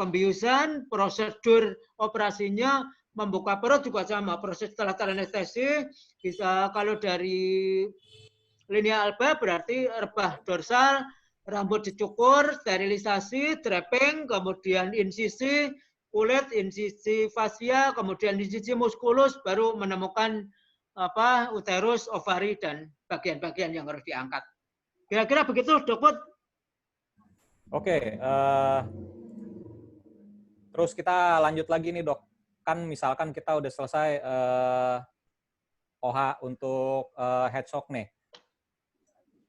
Pembiusan, prosedur operasinya membuka perut juga sama. Proses setelah teranestesi bisa kalau dari linea alba berarti rebah dorsal, rambut dicukur, sterilisasi, draping, kemudian insisi, kulit, insisi fasia, kemudian insisi muskulus, baru menemukan uterus, ovari, dan bagian-bagian yang harus diangkat. Kira-kira begitu, Dok Put? Oke, terus kita lanjut lagi nih, Dok. Kan misalkan kita udah selesai OH untuk headstock nih.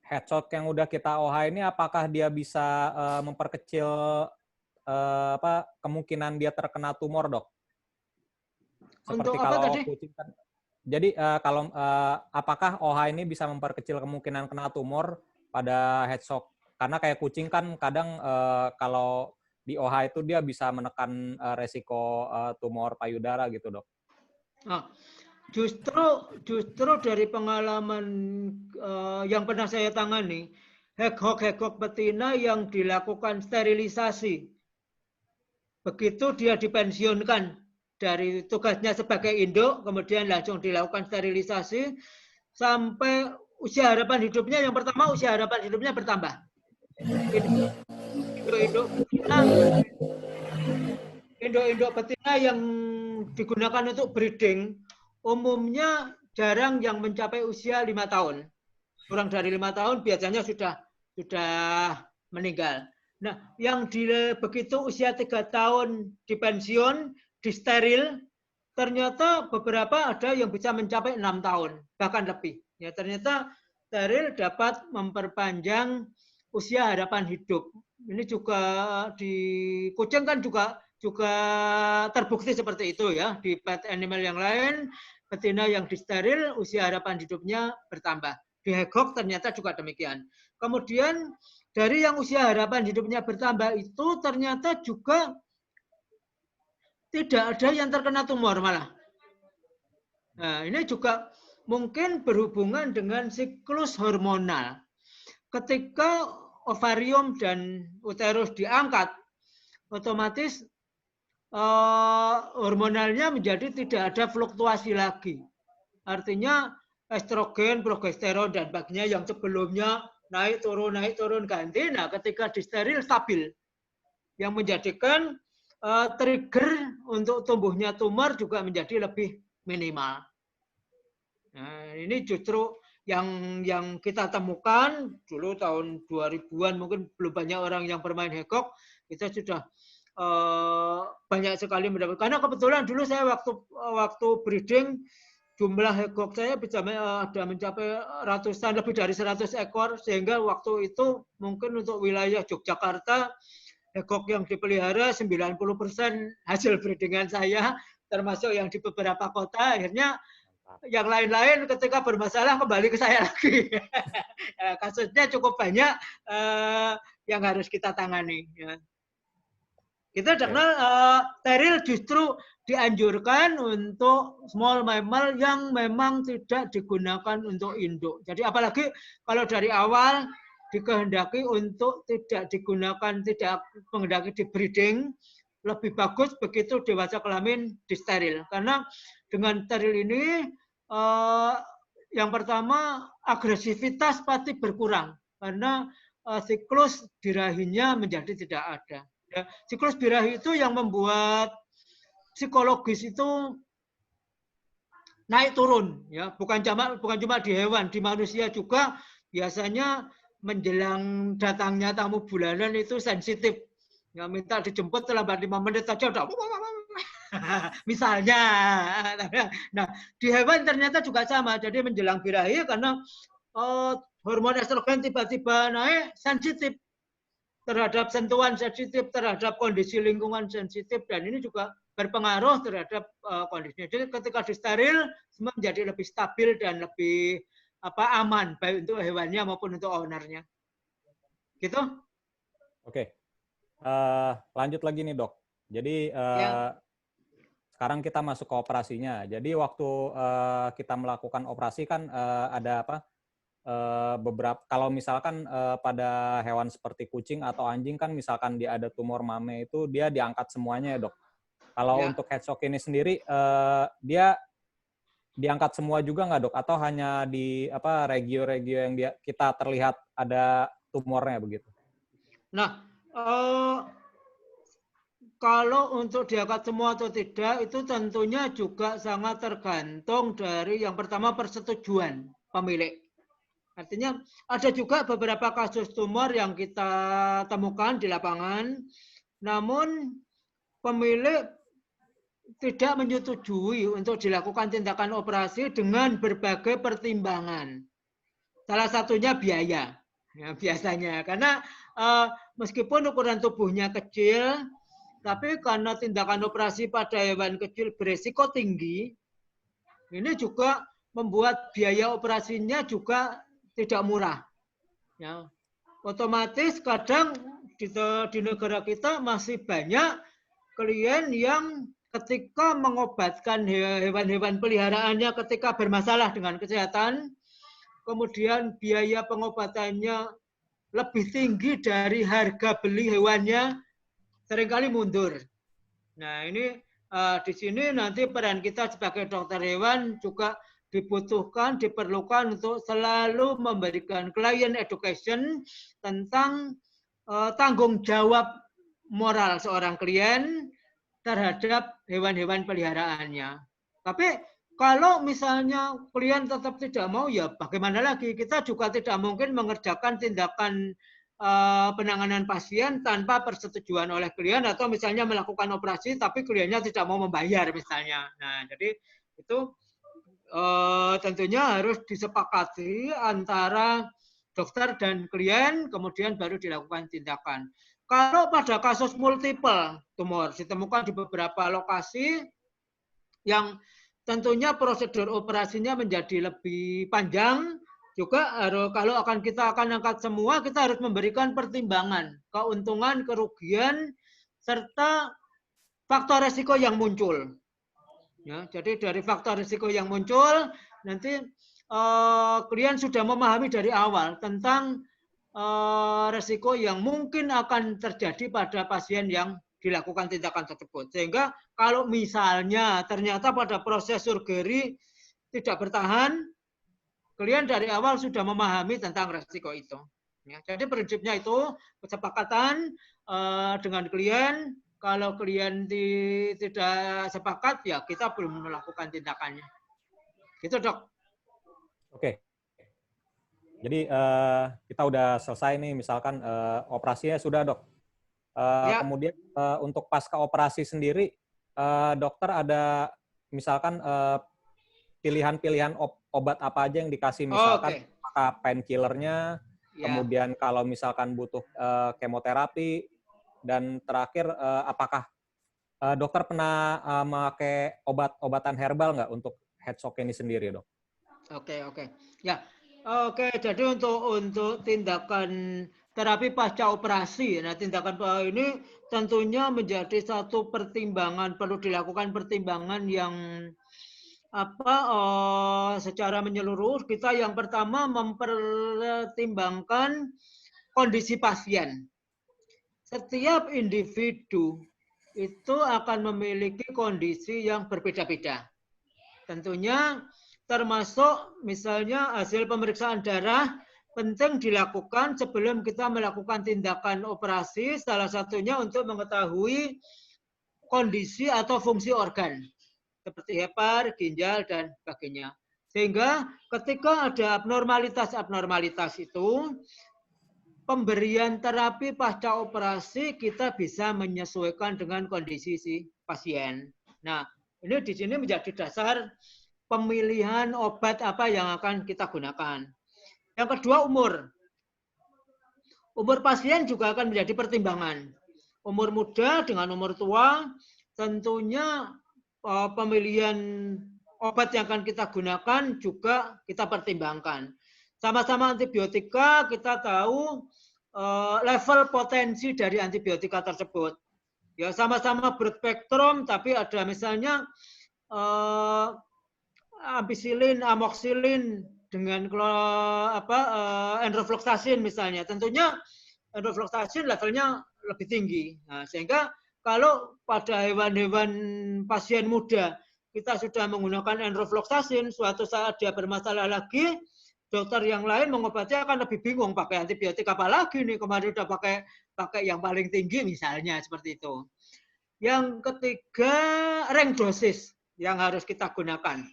Headstock yang udah kita OH ini apakah dia bisa memperkecil kemungkinan dia terkena tumor, Dok? Seperti untuk apa kalau tadi? kucing kan. Jadi kalau apakah OH ini bisa memperkecil kemungkinan kena tumor pada headstock? Karena kayak kucing kan kadang kalau di OH itu dia bisa menekan resiko tumor payudara gitu, Dok. Nah, justru dari pengalaman yang pernah saya tangani, hegok betina yang dilakukan sterilisasi, begitu dia dipensiunkan dari tugasnya sebagai induk, kemudian langsung dilakukan sterilisasi, sampai usia harapan hidupnya, yang pertama usia harapan hidupnya bertambah. Induk betina yang digunakan untuk breeding, umumnya jarang yang mencapai usia 5 tahun. Kurang dari 5 tahun biasanya sudah meninggal. Nah, yang begitu usia 3 tahun dipensiun, disteril, ternyata beberapa ada yang bisa mencapai 6 tahun, bahkan lebih. Ya, ternyata steril dapat memperpanjang usia harapan hidup. Ini juga di kucing kan juga terbukti seperti itu ya. Di pet animal yang lain, betina yang disteril usia harapan hidupnya bertambah. Di hegok ternyata juga demikian. Kemudian dari yang usia harapan hidupnya bertambah itu ternyata juga tidak ada yang terkena tumor malah. Nah, ini juga mungkin berhubungan dengan siklus hormonal. Ketika ovarium dan uterus diangkat, otomatis hormonalnya menjadi tidak ada fluktuasi lagi. Artinya estrogen, progesteron, dan sebagainya yang sebelumnya naik turun ganti. Nah, ketika disteril stabil, yang menjadikan trigger untuk tumbuhnya tumor juga menjadi lebih minimal. Nah, ini justru yang kita temukan dulu tahun 2000-an, mungkin belum banyak orang yang bermain hegok, kita sudah banyak sekali mendapat. Karena kebetulan dulu saya waktu breeding, jumlah hegok saya bisa ada mencapai ratusan, lebih dari 100 ekor, sehingga waktu itu mungkin untuk wilayah Yogyakarta, hegok yang dipelihara 90% hasil breedingan saya, termasuk yang di beberapa kota. Akhirnya yang lain-lain ketika bermasalah kembali ke saya lagi. Kasusnya cukup banyak yang harus kita tangani. Kita kenal steril justru dianjurkan untuk small mammal yang memang tidak digunakan untuk induk. Jadi apalagi kalau dari awal dikehendaki untuk tidak digunakan, tidak menghendaki di breeding, lebih bagus begitu dewasa kelamin disteril. Karena dengan steril ini yang pertama agresivitas pasti berkurang karena siklus birahinya menjadi tidak ada. Ya, siklus birahi itu yang membuat psikologis itu naik turun, ya bukan cuma di hewan, di manusia juga biasanya menjelang datangnya tamu bulanan itu sensitif. Ya, minta dijemput terlambat 5 menit saja udah misalnya. Nah, di hewan ternyata juga sama. Jadi menjelang birahi karena hormon estrogen tiba-tiba naik, sensitif terhadap sentuhan, sensitif terhadap kondisi lingkungan, sensitif, dan ini juga berpengaruh terhadap kondisinya. Jadi ketika disteril, semua menjadi lebih stabil dan lebih aman, baik untuk hewannya maupun untuk ownernya. Gitu? Oke. Lanjut lagi nih dok. Jadi Ya. sekarang kita masuk ke operasinya. Jadi waktu kita melakukan operasi kan ada apa? Beberapa kalau misalkan pada hewan seperti kucing atau anjing kan misalkan dia ada tumor mame itu dia diangkat semuanya ya dok. Kalau Ya. untuk headstock ini sendiri dia diangkat semua juga nggak dok? Atau hanya di apa regio-regio yang kita terlihat ada tumornya begitu? Nah, kalau untuk diangkat semua atau tidak itu tentunya juga sangat tergantung dari yang pertama persetujuan pemilik. Artinya ada juga beberapa kasus tumor yang kita temukan di lapangan, namun pemilik tidak menyetujui untuk dilakukan tindakan operasi dengan berbagai pertimbangan. Salah satunya biaya, ya, biasanya. Karena meskipun ukuran tubuhnya kecil, tapi karena tindakan operasi pada hewan kecil beresiko tinggi, ini juga membuat biaya operasinya juga tidak murah. Ya. Otomatis kadang di negara kita masih banyak klien yang ketika mengobatkan hewan-hewan peliharaannya ketika bermasalah dengan kesehatan, kemudian biaya pengobatannya lebih tinggi dari harga beli hewannya, seringkali mundur. Nah, ini di sini nanti peran kita sebagai dokter hewan juga dibutuhkan, diperlukan untuk selalu memberikan client education tentang tanggung jawab moral seorang klien terhadap hewan-hewan peliharaannya. Tapi kalau misalnya klien tetap tidak mau, ya bagaimana lagi? Kita juga tidak mungkin mengerjakan tindakan penanganan pasien tanpa persetujuan oleh klien atau misalnya melakukan operasi tapi kliennya tidak mau membayar misalnya. Nah, jadi itu tentunya harus disepakati antara dokter dan klien, kemudian baru dilakukan tindakan. Kalau pada kasus multiple tumor ditemukan di beberapa lokasi yang tentunya prosedur operasinya menjadi lebih panjang, juga kalau kita akan angkat semua, kita harus memberikan pertimbangan, keuntungan, kerugian, serta faktor resiko yang muncul. Ya, jadi dari faktor risiko yang muncul, nanti klien sudah memahami dari awal tentang risiko yang mungkin akan terjadi pada pasien yang dilakukan tindakan tersebut. Sehingga kalau misalnya ternyata pada proses surgery tidak bertahan, klien dari awal sudah memahami tentang risiko itu. Ya, jadi prinsipnya itu kesepakatan dengan klien. Kalau klien tidak sepakat, ya kita belum melakukan tindakannya. Gitu, Dok. Oke. Jadi kita udah selesai nih, misalkan operasinya sudah dok. Ya. Kemudian untuk pasca operasi sendiri, dokter ada misalkan pilihan-pilihan obat apa aja yang dikasih, misalkan apakah painkillernya, kemudian kalau misalkan butuh kemoterapi, dan terakhir apakah dokter pernah memakai obat-obatan herbal nggak untuk headstock ini sendiri, dok? Oke. Ya, oke. Jadi untuk tindakan terapi pasca operasi, nah tindakan ini tentunya menjadi satu pertimbangan, perlu dilakukan pertimbangan yang secara menyeluruh. Kita yang pertama mempertimbangkan kondisi pasien. Setiap individu itu akan memiliki kondisi yang berbeda-beda. Tentunya termasuk misalnya hasil pemeriksaan darah penting dilakukan sebelum kita melakukan tindakan operasi, salah satunya untuk mengetahui kondisi atau fungsi organ seperti hepar, ginjal, dan sebagainya. Sehingga ketika ada abnormalitas-abnormalitas itu, pemberian terapi pasca operasi kita bisa menyesuaikan dengan kondisi si pasien. Nah, ini di sini menjadi dasar pemilihan obat apa yang akan kita gunakan. Yang kedua, umur. Umur pasien juga akan menjadi pertimbangan. Umur muda dengan umur tua, tentunya pemilihan obat yang akan kita gunakan juga kita pertimbangkan. Sama-sama antibiotika, kita tahu level potensi dari antibiotika tersebut. Ya, sama-sama broad spectrum, tapi ada misalnya ampicillin, amoxicillin dengan enrofloxacin misalnya. Tentunya enrofloxacin levelnya lebih tinggi. Nah, sehingga kalau pada hewan-hewan pasien muda kita sudah menggunakan enrofloxacin, suatu saat dia bermasalah lagi, dokter yang lain mengobati akan lebih bingung pakai antibiotik apa lagi nih, kemarin udah pakai yang paling tinggi misalnya, seperti itu. Yang ketiga, range dosis yang harus kita gunakan.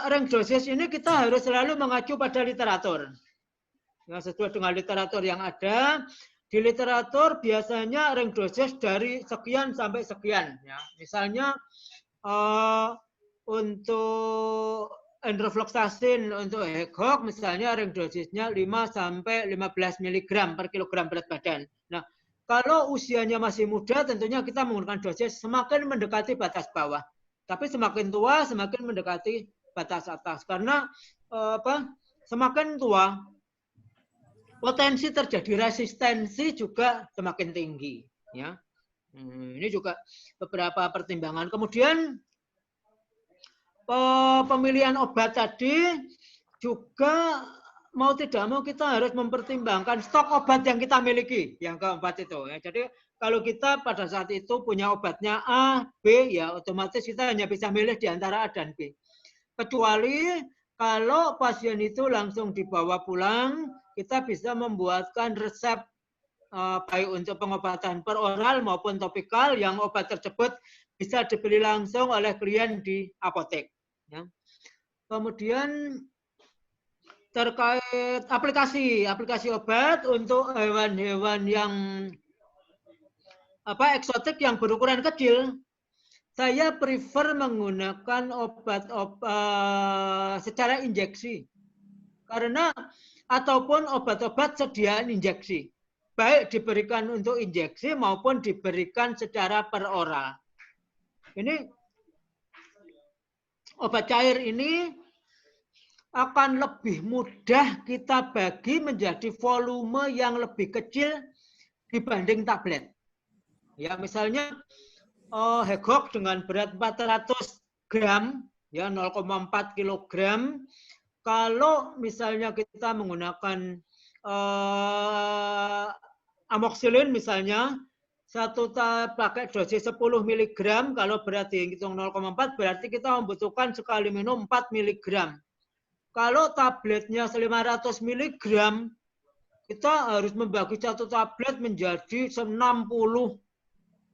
Range dosis ini kita harus selalu mengacu pada literatur. Ya, sesuai dengan literatur yang ada. Di literatur biasanya range dosis dari sekian sampai sekian. Ya. Misalnya untuk enrofloxacin untuk HECOG misalnya range dosisnya 5 sampai 15 mg per kilogram berat badan. Nah, kalau usianya masih muda tentunya kita menggunakan dosis semakin mendekati batas bawah. Tapi semakin tua semakin mendekati batas atas karena semakin tua potensi terjadi resistensi juga semakin tinggi, ya. Ini juga beberapa pertimbangan. Kemudian pemilihan obat tadi juga mau tidak mau kita harus mempertimbangkan stok obat yang kita miliki, yang keempat itu. Ya. Jadi kalau kita pada saat itu punya obatnya A, B, ya otomatis kita hanya bisa milih di antara A dan B. Kecuali kalau pasien itu langsung dibawa pulang, kita bisa membuatkan resep baik untuk pengobatan per oral maupun topikal yang obat tersebut bisa dibeli langsung oleh klien di apotek. Ya. Kemudian terkait aplikasi obat untuk hewan-hewan yang eksotik yang berukuran kecil, saya prefer menggunakan obat secara injeksi karena ataupun obat-obat sediaan injeksi, baik diberikan untuk injeksi maupun diberikan secara per oral. Ini obat cair ini akan lebih mudah kita bagi menjadi volume yang lebih kecil dibanding tablet. Ya, misalnya HECOG dengan berat 400 gram, ya 0,4 kilogram. Kalau misalnya kita menggunakan amoxicillin misalnya, satu pakai dosis 10 mg, kalau berat dihitung 0,4 berarti kita membutuhkan sekali minum 4 mg. Kalau tabletnya 500 mg, kita harus membagi satu tablet menjadi 60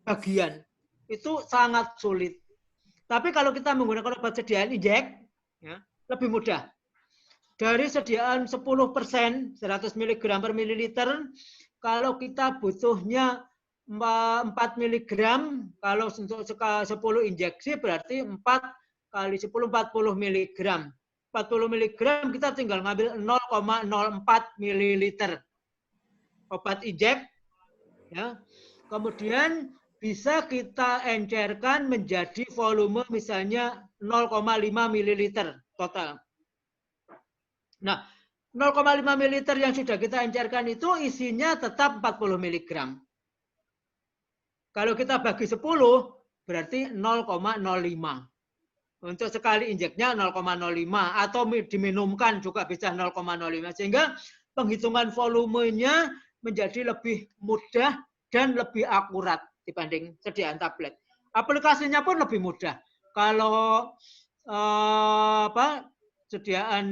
bagian. Itu sangat sulit. Tapi kalau kita menggunakan obat sediaan injek, ya, lebih mudah. Dari sediaan 10%, 100 mg per mililiter, kalau kita butuhnya 4 mg, kalau untuk 10 injeksi berarti 4 kali 10, 40 mg. 40 mg kita tinggal ngambil 0,04 ml obat injek. Ya. Kemudian bisa kita encerkan menjadi volume misalnya 0,5 ml total. Nah, 0,5 ml yang sudah kita encerkan itu isinya tetap 40 mg. Kalau kita bagi 10, berarti 0,05. Untuk sekali injeknya 0,05 atau diminumkan juga bisa 0,05. Sehingga penghitungan volumenya menjadi lebih mudah dan lebih akurat dibanding sediaan tablet. Aplikasinya pun lebih mudah. Kalau sediaan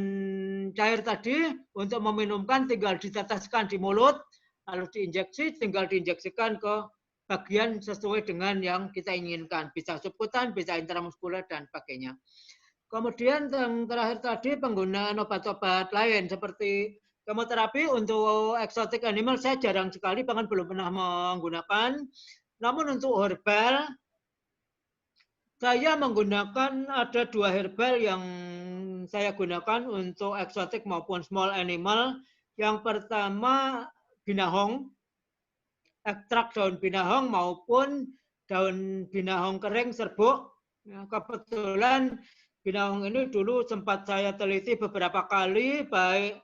cair tadi untuk meminumkan tinggal diteteskan di mulut, lalu diinjeksi, tinggal diinjeksikan ke bagian sesuai dengan yang kita inginkan. Bisa subkutan, bisa intramuskuler, dan sebagainya. Kemudian yang terakhir tadi penggunaan obat-obat lain seperti kemoterapi untuk exotic animal saya jarang sekali, bahkan belum pernah menggunakan. Namun untuk herbal, saya menggunakan ada 2 herbal yang saya gunakan untuk eksotik maupun small animal. Yang pertama binahong, ekstrak daun binahong maupun daun binahong kering serbuk. Ya, kebetulan binahong ini dulu sempat saya teliti beberapa kali, baik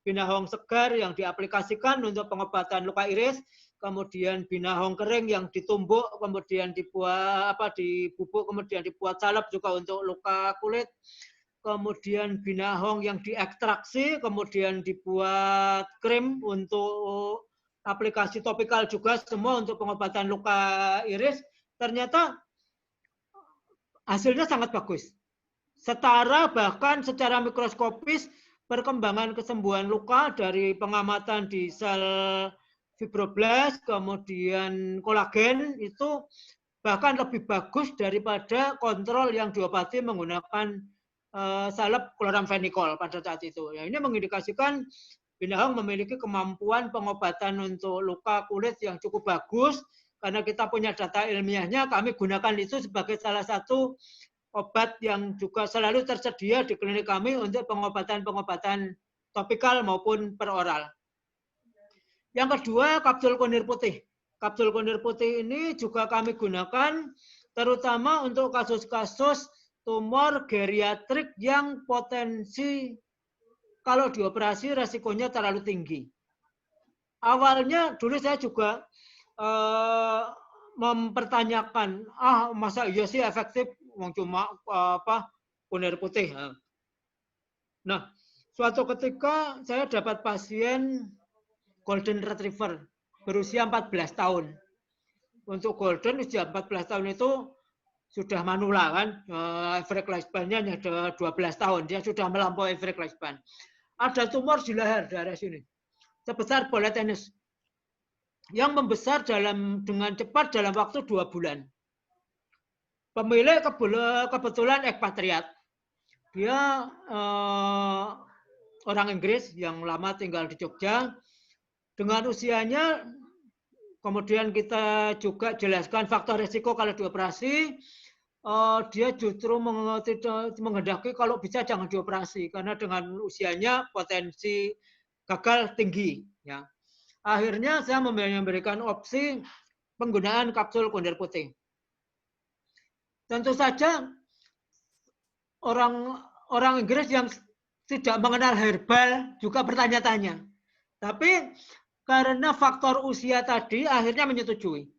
binahong segar yang diaplikasikan untuk pengobatan luka iris, kemudian binahong kering yang ditumbuk, kemudian dibubuk, kemudian dibuat salep juga untuk luka kulit, kemudian binahong yang diekstraksi, kemudian dibuat krim untuk aplikasi topikal juga, semua untuk pengobatan luka iris. Ternyata hasilnya sangat bagus. Setara bahkan secara mikroskopis perkembangan kesembuhan luka dari pengamatan di sel fibroblast, kemudian kolagen itu bahkan lebih bagus daripada kontrol yang diobati menggunakan salep kloramfenikol pada saat itu. Ya, ini mengindikasikan binahong memiliki kemampuan pengobatan untuk luka kulit yang cukup bagus. Karena kita punya data ilmiahnya, kami gunakan itu sebagai salah satu obat yang juga selalu tersedia di klinik kami untuk pengobatan-pengobatan topikal maupun peroral. Yang kedua, kapsul kunir putih. Kapsul kunir putih ini juga kami gunakan terutama untuk kasus-kasus tumor geriatrik yang potensi kalau dioperasi resikonya terlalu tinggi. Awalnya dulu saya juga mempertanyakan, masa iya sih efektif cuma kunir putih. Nah, suatu ketika saya dapat pasien golden retriever berusia 14 tahun. Untuk golden usia 14 tahun itu sudah manula kan, average lifespan-nya ada 12 tahun, dia sudah melampaui average lifespan. Ada tumor di leher daerah sini, sebesar bola tenis, yang membesar dengan cepat dalam waktu 2 bulan. Pemilik kebetulan ekspatriat. Dia orang Inggris yang lama tinggal di Jogja. Dengan usianya, kemudian kita juga jelaskan faktor risiko kalau dioperasi. Dia justru menghendaki kalau bisa jangan dioperasi karena dengan usianya potensi gagal tinggi. Ya. Akhirnya saya memberikan opsi penggunaan kapsul kunir putih. Tentu saja orang Inggris yang tidak mengenal herbal juga bertanya-tanya. Tapi karena faktor usia tadi akhirnya menyetujui.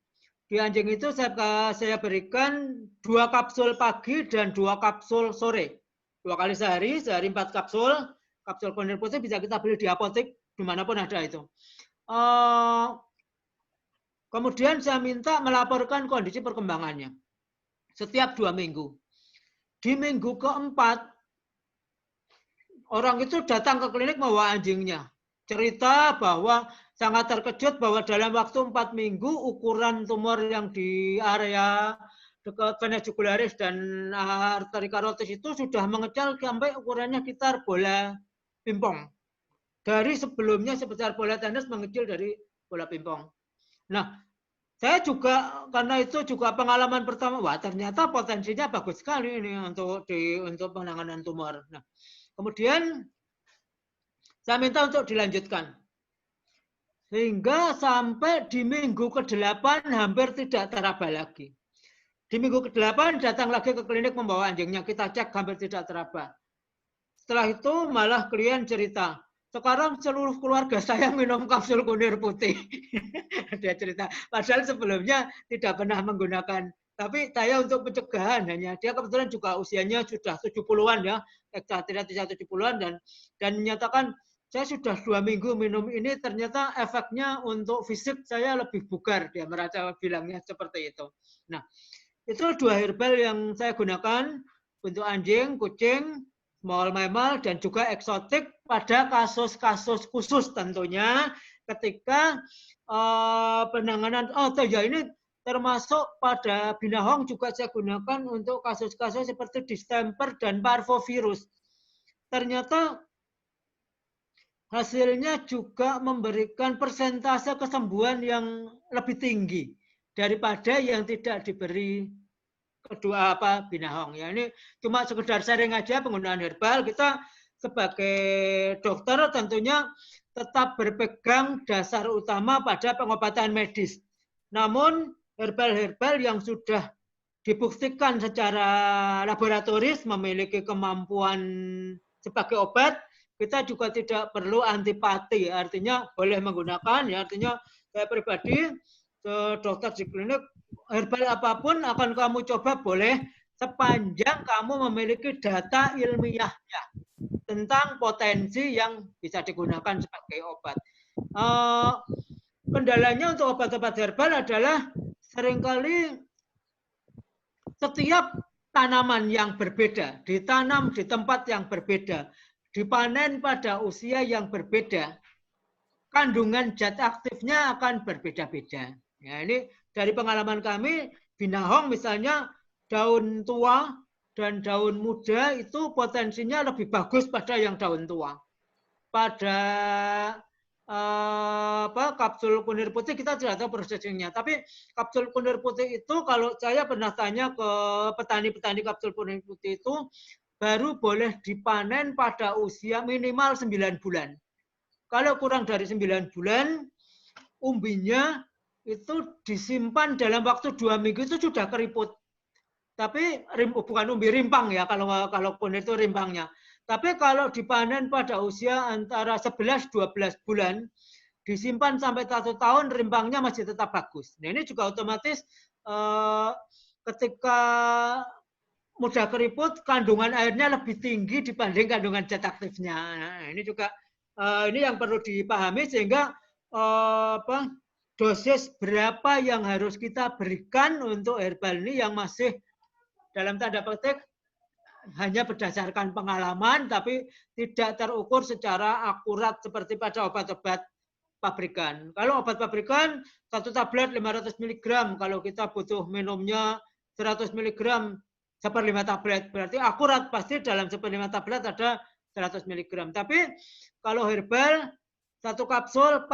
Di anjing itu saya berikan 2 kapsul pagi dan 2 kapsul sore. 2 kali sehari 4 kapsul. Kapsul kunir putih bisa kita beli di apotek dimanapun ada itu. Kemudian saya minta melaporkan kondisi perkembangannya setiap 2 minggu. Di minggu keempat, orang itu datang ke klinik membawa anjingnya. Cerita bahwa sangat terkejut bahwa dalam waktu 4 minggu ukuran tumor yang di area dekat vena jugularis dan arteri karotis itu sudah mengecil sampai ukurannya sekitar bola pingpong. Dari sebelumnya sebesar bola tenis mengecil dari bola pingpong. Nah, saya juga karena itu juga pengalaman pertama, wah ternyata potensinya bagus sekali ini untuk penanganan tumor. Nah, kemudian saya minta untuk dilanjutkan. Sehingga sampai di minggu ke-8 hampir tidak teraba lagi. Di minggu ke-8 datang lagi ke klinik membawa anjingnya, kita cek hampir tidak teraba. Setelah itu malah klien cerita, sekarang seluruh keluarga saya minum kapsul kunir putih. Dia cerita, padahal sebelumnya tidak pernah menggunakan. Tapi saya untuk pencegahan hanya, dia kebetulan juga usianya sudah 70-an ya, ekspatriat 70-an dan menyatakan, saya sudah 2 minggu minum ini, ternyata efeknya untuk fisik saya lebih bugar. Dia merasa bilangnya seperti itu. Nah, itu 2 herbal yang saya gunakan. untuk anjing, kucing, small mammal, dan juga eksotik pada kasus-kasus khusus tentunya ketika penanganan, ini termasuk pada binahong juga saya gunakan untuk kasus-kasus seperti distemper dan parvovirus. Ternyata hasilnya juga memberikan persentase kesembuhan yang lebih tinggi daripada yang tidak diberi kedua binahong. Ya, ini cuma sekedar sharing aja penggunaan herbal. Kita sebagai dokter tentunya tetap berpegang dasar utama pada pengobatan medis. Namun herbal-herbal yang sudah dibuktikan secara laboratoris memiliki kemampuan sebagai obat, kita juga tidak perlu antipati, artinya boleh menggunakan, ya artinya saya pribadi dokter di klinik herbal apapun akan kamu coba boleh sepanjang kamu memiliki data ilmiahnya tentang potensi yang bisa digunakan sebagai obat. Kendalanya untuk obat-obat herbal adalah seringkali setiap tanaman yang berbeda, ditanam di tempat yang berbeda, dipanen pada usia yang berbeda, kandungan zat aktifnya akan berbeda-beda. Ya, ini dari pengalaman kami, binahong misalnya daun tua dan daun muda itu potensinya lebih bagus pada yang daun tua. Pada kapsul kunir putih kita tidak tahu prosesnya, tapi kapsul kunir putih itu kalau saya pernah tanya ke petani-petani kapsul kunir putih itu baru boleh dipanen pada usia minimal 9 bulan. Kalau kurang dari 9 bulan, umbinya itu disimpan dalam waktu 2 minggu itu sudah keriput. Tapi bukan umbi rimpang ya, kalau kunir itu rimpangnya. Tapi kalau dipanen pada usia antara 11-12 bulan, disimpan sampai 1 tahun, rimpangnya masih tetap bagus. Nah ini juga otomatis ketika mudah keriput, kandungan airnya lebih tinggi dibanding kandungan zat aktifnya. Nah, ini juga ini yang perlu dipahami sehingga dosis berapa yang harus kita berikan untuk herbal ini yang masih dalam tanda petik hanya berdasarkan pengalaman tapi tidak terukur secara akurat seperti pada obat-obat pabrikan. Kalau obat pabrikan 1 tablet 500 mg, kalau kita butuh minumnya 100 mg 1/5 tablet, berarti akurat pasti dalam 1/5 tablet ada 100 mg. Tapi kalau herbal 1 kapsul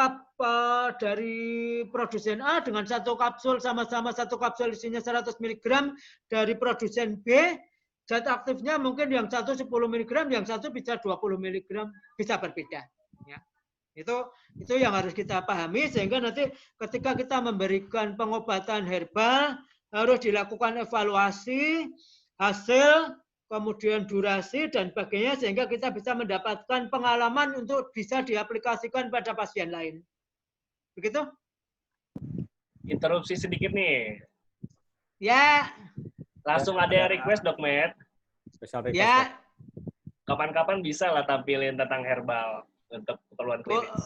dari produsen A dengan 1 kapsul sama-sama 1 kapsul isinya 100 mg dari produsen B, zat aktifnya mungkin yang satu 10 mg, yang satu bisa 20 mg, bisa berbeda. Ya. Itu yang harus kita pahami sehingga nanti ketika kita memberikan pengobatan herbal harus dilakukan evaluasi hasil, kemudian durasi dan sebagainya sehingga kita bisa mendapatkan pengalaman untuk bisa diaplikasikan pada pasien lain. Begitu? Interupsi sedikit nih. Ya. Langsung ada request, Dok Med. Special request. Ya. Kapan-kapan bisa lah tampilin tentang herbal untuk keperluan klinis.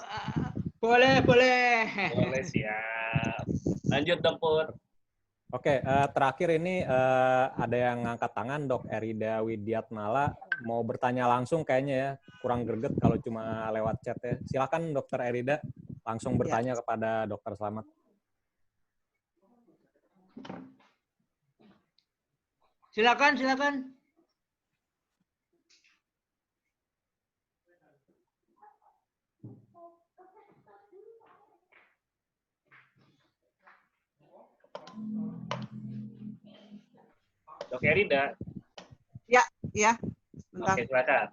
Boleh. Boleh, siap. Lanjut, Dok Put. Oke, terakhir ini ada yang ngangkat tangan, Dok Erida Widiatmala. Mau bertanya langsung kayaknya ya, kurang greget kalau cuma lewat chat ya. Silakan Dokter Erida, langsung bertanya kepada Dokter Slamet. Silakan. Dok Erida. Ya. Bentar. Oke, silakan.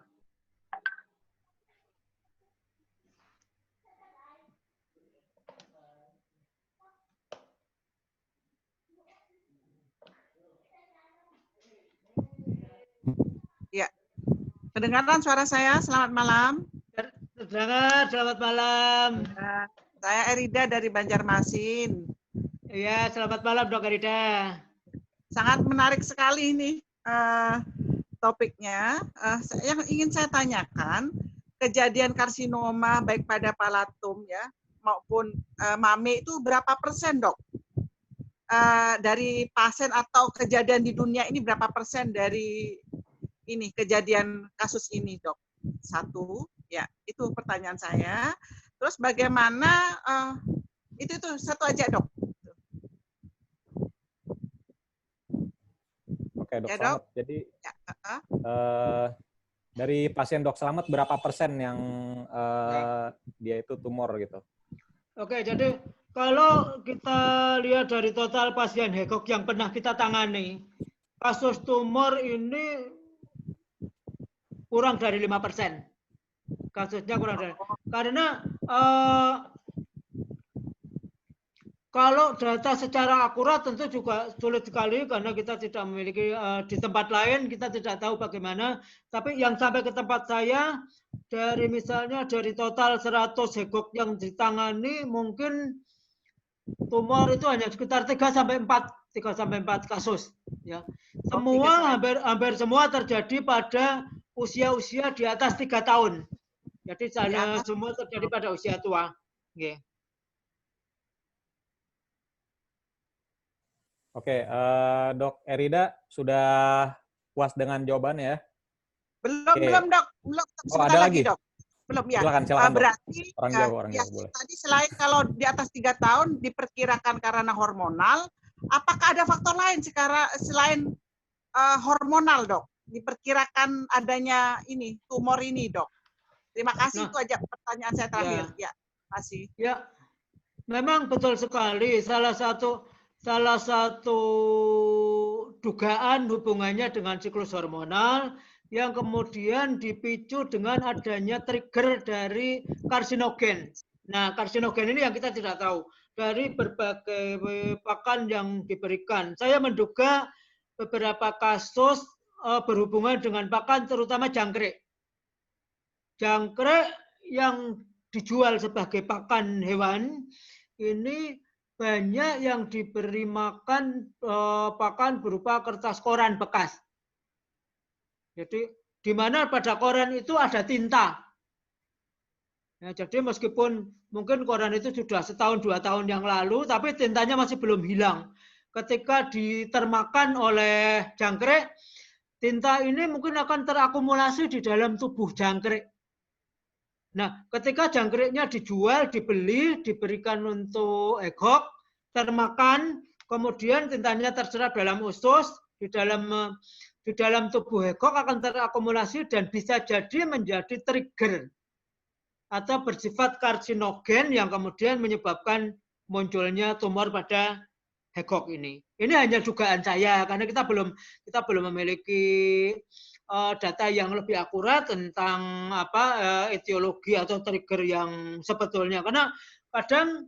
Ya. Kedengaran suara saya? Selamat malam. Selamat malam. Saya Erida dari Banjarmasin. Iya, selamat malam Dok Erida. Sangat menarik sekali ini topiknya. Yang ingin saya tanyakan, kejadian karsinoma baik pada palatum ya maupun mame itu berapa persen, Dok? Dari pasien atau kejadian di dunia ini berapa persen dari ini kejadian kasus ini, Dok? Satu, ya itu pertanyaan saya. Terus bagaimana itu satu aja, Dok. Oke, Dok Ya, Slamet. Dok. Jadi Ya, dari pasien Dok Slamet berapa persen yang dia itu tumor gitu? Oke, jadi kalau kita lihat dari total pasien HECOC yang pernah kita tangani, kasus tumor ini kurang dari 5%. Kasusnya kurang dari. Karena kalau data secara akurat tentu juga sulit sekali karena kita tidak memiliki di tempat lain kita tidak tahu bagaimana. Tapi yang sampai ke tempat saya dari misalnya dari total 100 HECOC yang ditangani mungkin tumor itu hanya sekitar 3 sampai 4 kasus ya. Semua hampir semua terjadi pada usia-usia di atas 3 tahun. Jadi semua terjadi pada usia tua. Okay. Oke, Dok Erida sudah puas dengan jawabannya ya? Belum, Dok. Belum. Ada lagi, Dok. Belum ya. Silakan, berarti orang Jawa boleh. Tadi selain kalau di atas 3 tahun diperkirakan karena hormonal, apakah ada faktor lain selain hormonal, Dok? Diperkirakan adanya ini tumor ini, Dok. Terima kasih, itu aja pertanyaan saya terakhir. Ya, terima kasih. Ya, memang betul sekali. Salah satu dugaan hubungannya dengan siklus hormonal yang kemudian dipicu dengan adanya trigger dari karsinogen. Nah, karsinogen ini yang kita tidak tahu dari berbagai pakan yang diberikan. Saya menduga beberapa kasus berhubungan dengan pakan, terutama jangkrik. Jangkrik yang dijual sebagai pakan hewan ini banyak yang diberi makan pakan berupa kertas koran bekas. Jadi di mana pada koran itu ada tinta. Ya, jadi meskipun mungkin koran itu sudah 1-2 tahun yang lalu, tapi tintanya masih belum hilang. Ketika ditermakan oleh jangkrik, tinta ini mungkin akan terakumulasi di dalam tubuh jangkrik. Nah, ketika jangkriknya dijual, dibeli, diberikan untuk EGOK, termakan, kemudian tintanya terserap dalam usus, di dalam tubuh EGOK akan terakumulasi dan bisa jadi menjadi trigger atau bersifat karsinogen yang kemudian menyebabkan munculnya tumor pada EGOK ini. Ini hanya dugaan saya karena kita belum memiliki data yang lebih akurat tentang etiologi atau trigger yang sebetulnya. Karena kadang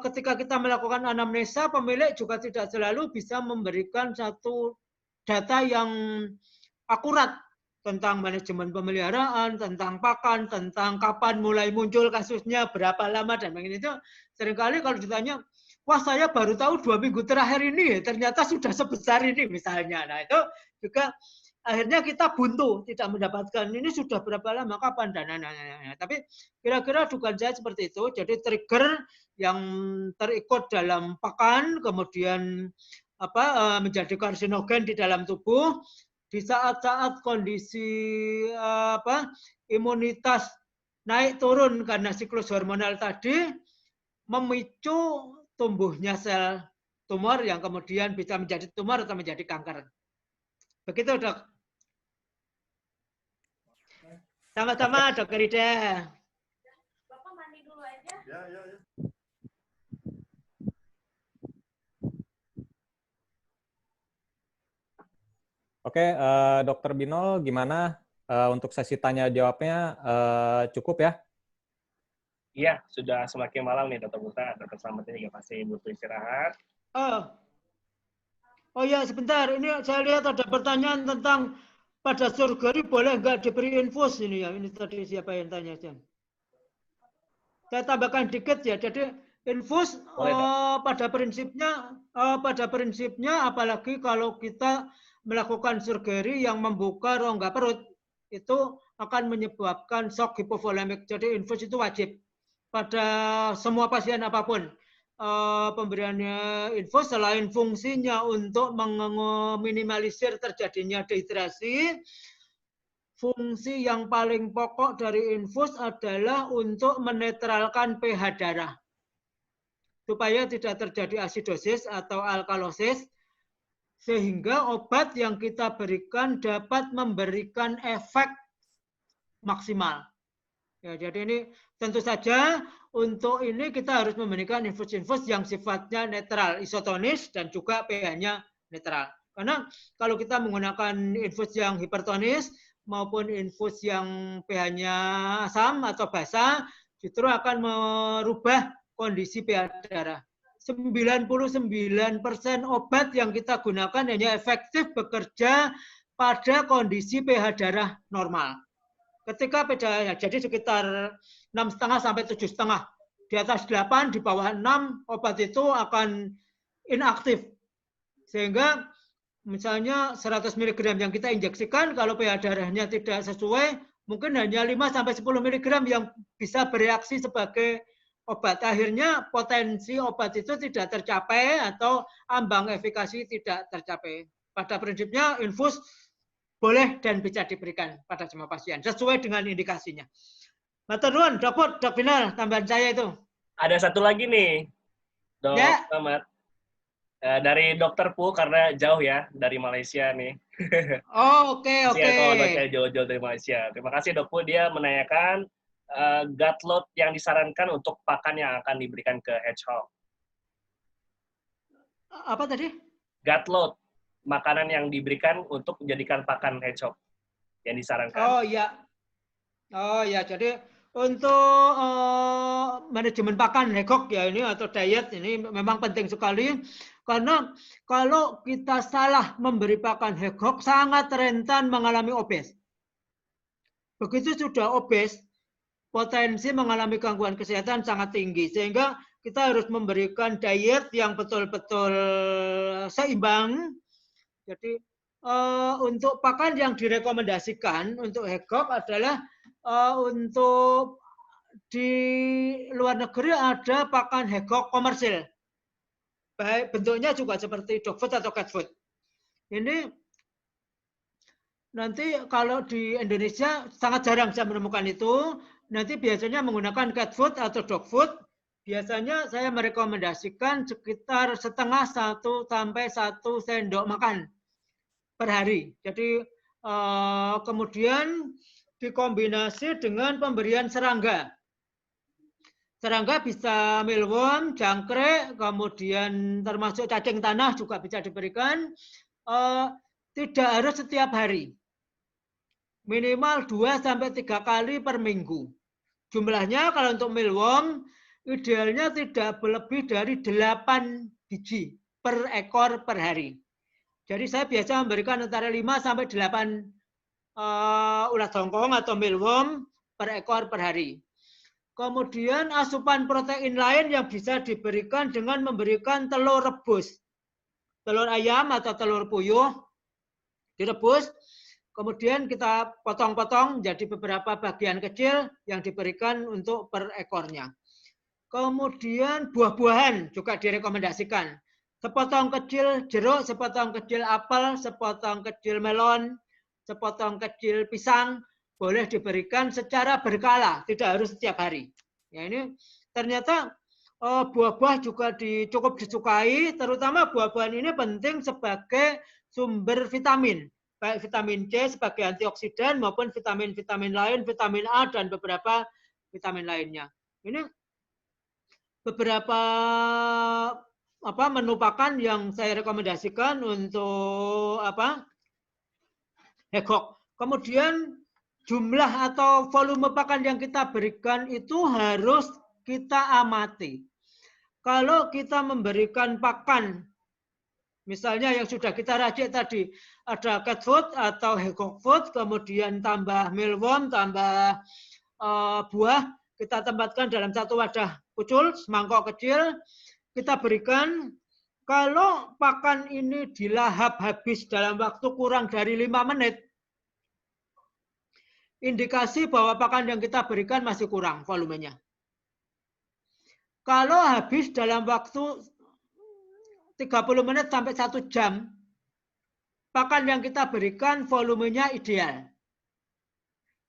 ketika kita melakukan anamnesa, pemilik juga tidak selalu bisa memberikan satu data yang akurat tentang manajemen pemeliharaan, tentang pakan, tentang kapan mulai muncul kasusnya, berapa lama, dan begini itu. Seringkali kalau ditanya, wah saya baru tahu 2 minggu terakhir ini, ternyata sudah sebesar ini misalnya. Nah itu juga akhirnya kita buntu, tidak mendapatkan ini sudah berapa lama, kapan, dan lain-lain. Tapi kira-kira dugaan saya seperti itu. Jadi trigger yang terikut dalam pakan, kemudian menjadi karsinogen di dalam tubuh, di saat-saat kondisi imunitas naik turun karena siklus hormonal tadi, memicu tumbuhnya sel tumor yang kemudian bisa menjadi tumor atau menjadi kanker. Begitu, Dok. Sama-sama, Dr. Ida. Bapak mandi dulu aja. Ya. Oke, Dr. Binol, gimana untuk sesi tanya jawabnya cukup ya? Iya, sudah semakin malam nih, Dr. Putra. Dr. Slamet ini juga pasti butuh istirahat. Oh ya, sebentar. Ini saya lihat ada pertanyaan tentang pada surgery boleh nggak diberi infus ini ya? Ini tadi siapa yang tanya? Saya tambahkan dikit ya. Jadi infus pada prinsipnya apalagi kalau kita melakukan surgery yang membuka rongga perut itu akan menyebabkan shock hipovolemik. Jadi infus itu wajib pada semua pasien apapun. Pemberiannya infus selain fungsinya untuk meminimalisir terjadinya dehidrasi, fungsi yang paling pokok dari infus adalah untuk menetralkan pH darah. Supaya tidak terjadi asidosis atau alkalosis, sehingga obat yang kita berikan dapat memberikan efek maksimal. Ya, jadi ini tentu saja untuk ini kita harus memberikan infus-infus yang sifatnya netral, isotonis dan juga pH-nya netral. Karena kalau kita menggunakan infus yang hipertonis maupun infus yang pH-nya asam atau basa, justru akan merubah kondisi pH darah. 99% obat yang kita gunakan hanya efektif bekerja pada kondisi pH darah normal. Ketika pH, jadi sekitar 6,5 sampai 7,5. Di atas 8, di bawah 6, obat itu akan inaktif. Sehingga misalnya 100 mg yang kita injeksikan, kalau pH darahnya tidak sesuai, mungkin hanya 5 sampai 10 mg yang bisa bereaksi sebagai obat. Akhirnya potensi obat itu tidak tercapai atau ambang efikasi tidak tercapai. Pada prinsipnya infus boleh dan bisa diberikan pada semua pasien sesuai dengan indikasinya. Matur nuwun, Dok Final, tambahan saya itu. Ada satu lagi nih, Dok Selamat. Dari Dokter Pu, karena jauh ya, dari Malaysia nih. Oh, oke. Kalau dokter jauh-jauh dari Malaysia. Terima kasih Dok Pu, dia menanyakan gut load yang disarankan untuk pakan yang akan diberikan ke hedgehog. Apa tadi? Gut load, makanan yang diberikan untuk menjadikan pakan hedgehog yang disarankan. Oh ya, jadi untuk manajemen pakan hedgehog ya ini atau diet ini memang penting sekali karena kalau kita salah memberi pakan hedgehog sangat rentan mengalami obes. Begitu sudah obes, potensi mengalami gangguan kesehatan sangat tinggi sehingga kita harus memberikan diet yang betul-betul seimbang. Jadi untuk pakan yang direkomendasikan untuk hedgehog adalah untuk di luar negeri ada pakan hedgehog komersil. Baik bentuknya juga seperti dog food atau cat food. Ini nanti kalau di Indonesia sangat jarang saya menemukan itu. Nanti biasanya menggunakan cat food atau dog food. Biasanya saya merekomendasikan sekitar setengah 1 sampai 1 sendok makan per hari. Jadi kemudian dikombinasi dengan pemberian serangga. Serangga bisa mealworm, jangkrik, kemudian termasuk cacing tanah juga bisa diberikan. Tidak harus setiap hari. Minimal 2 sampai 3 kali per minggu. Jumlahnya kalau untuk mealworm idealnya tidak lebih dari 8 biji per ekor per hari. Jadi saya biasa memberikan antara 5 sampai 8 ulat hongkong atau mealworm per ekor per hari. Kemudian asupan protein lain yang bisa diberikan dengan memberikan telur rebus. Telur ayam atau telur puyuh direbus. Kemudian kita potong-potong menjadi beberapa bagian kecil yang diberikan untuk per ekornya. Kemudian buah-buahan juga direkomendasikan. Sepotong kecil jeruk, sepotong kecil apel, sepotong kecil melon, sepotong kecil pisang, boleh diberikan secara berkala, tidak harus setiap hari. Ya, ini ternyata buah-buah juga cukup disukai, terutama buah-buahan ini penting sebagai sumber vitamin. Baik vitamin C sebagai antioksidan maupun vitamin-vitamin lain, vitamin A dan beberapa vitamin lainnya. Ini beberapa menu pakan yang saya rekomendasikan untuk hedgehog. Kemudian jumlah atau volume pakan yang kita berikan itu harus kita amati. Kalau kita memberikan pakan misalnya yang sudah kita racik tadi, ada cat food atau hedgehog food, kemudian tambah mealworm, tambah buah, kita tempatkan dalam satu wadah kucul, semangkok kecil, kita berikan. Kalau pakan ini dilahap habis dalam waktu kurang dari 5 menit, indikasi bahwa pakan yang kita berikan masih kurang volumenya. Kalau habis dalam waktu 30 menit sampai 1 jam, pakan yang kita berikan volumenya ideal.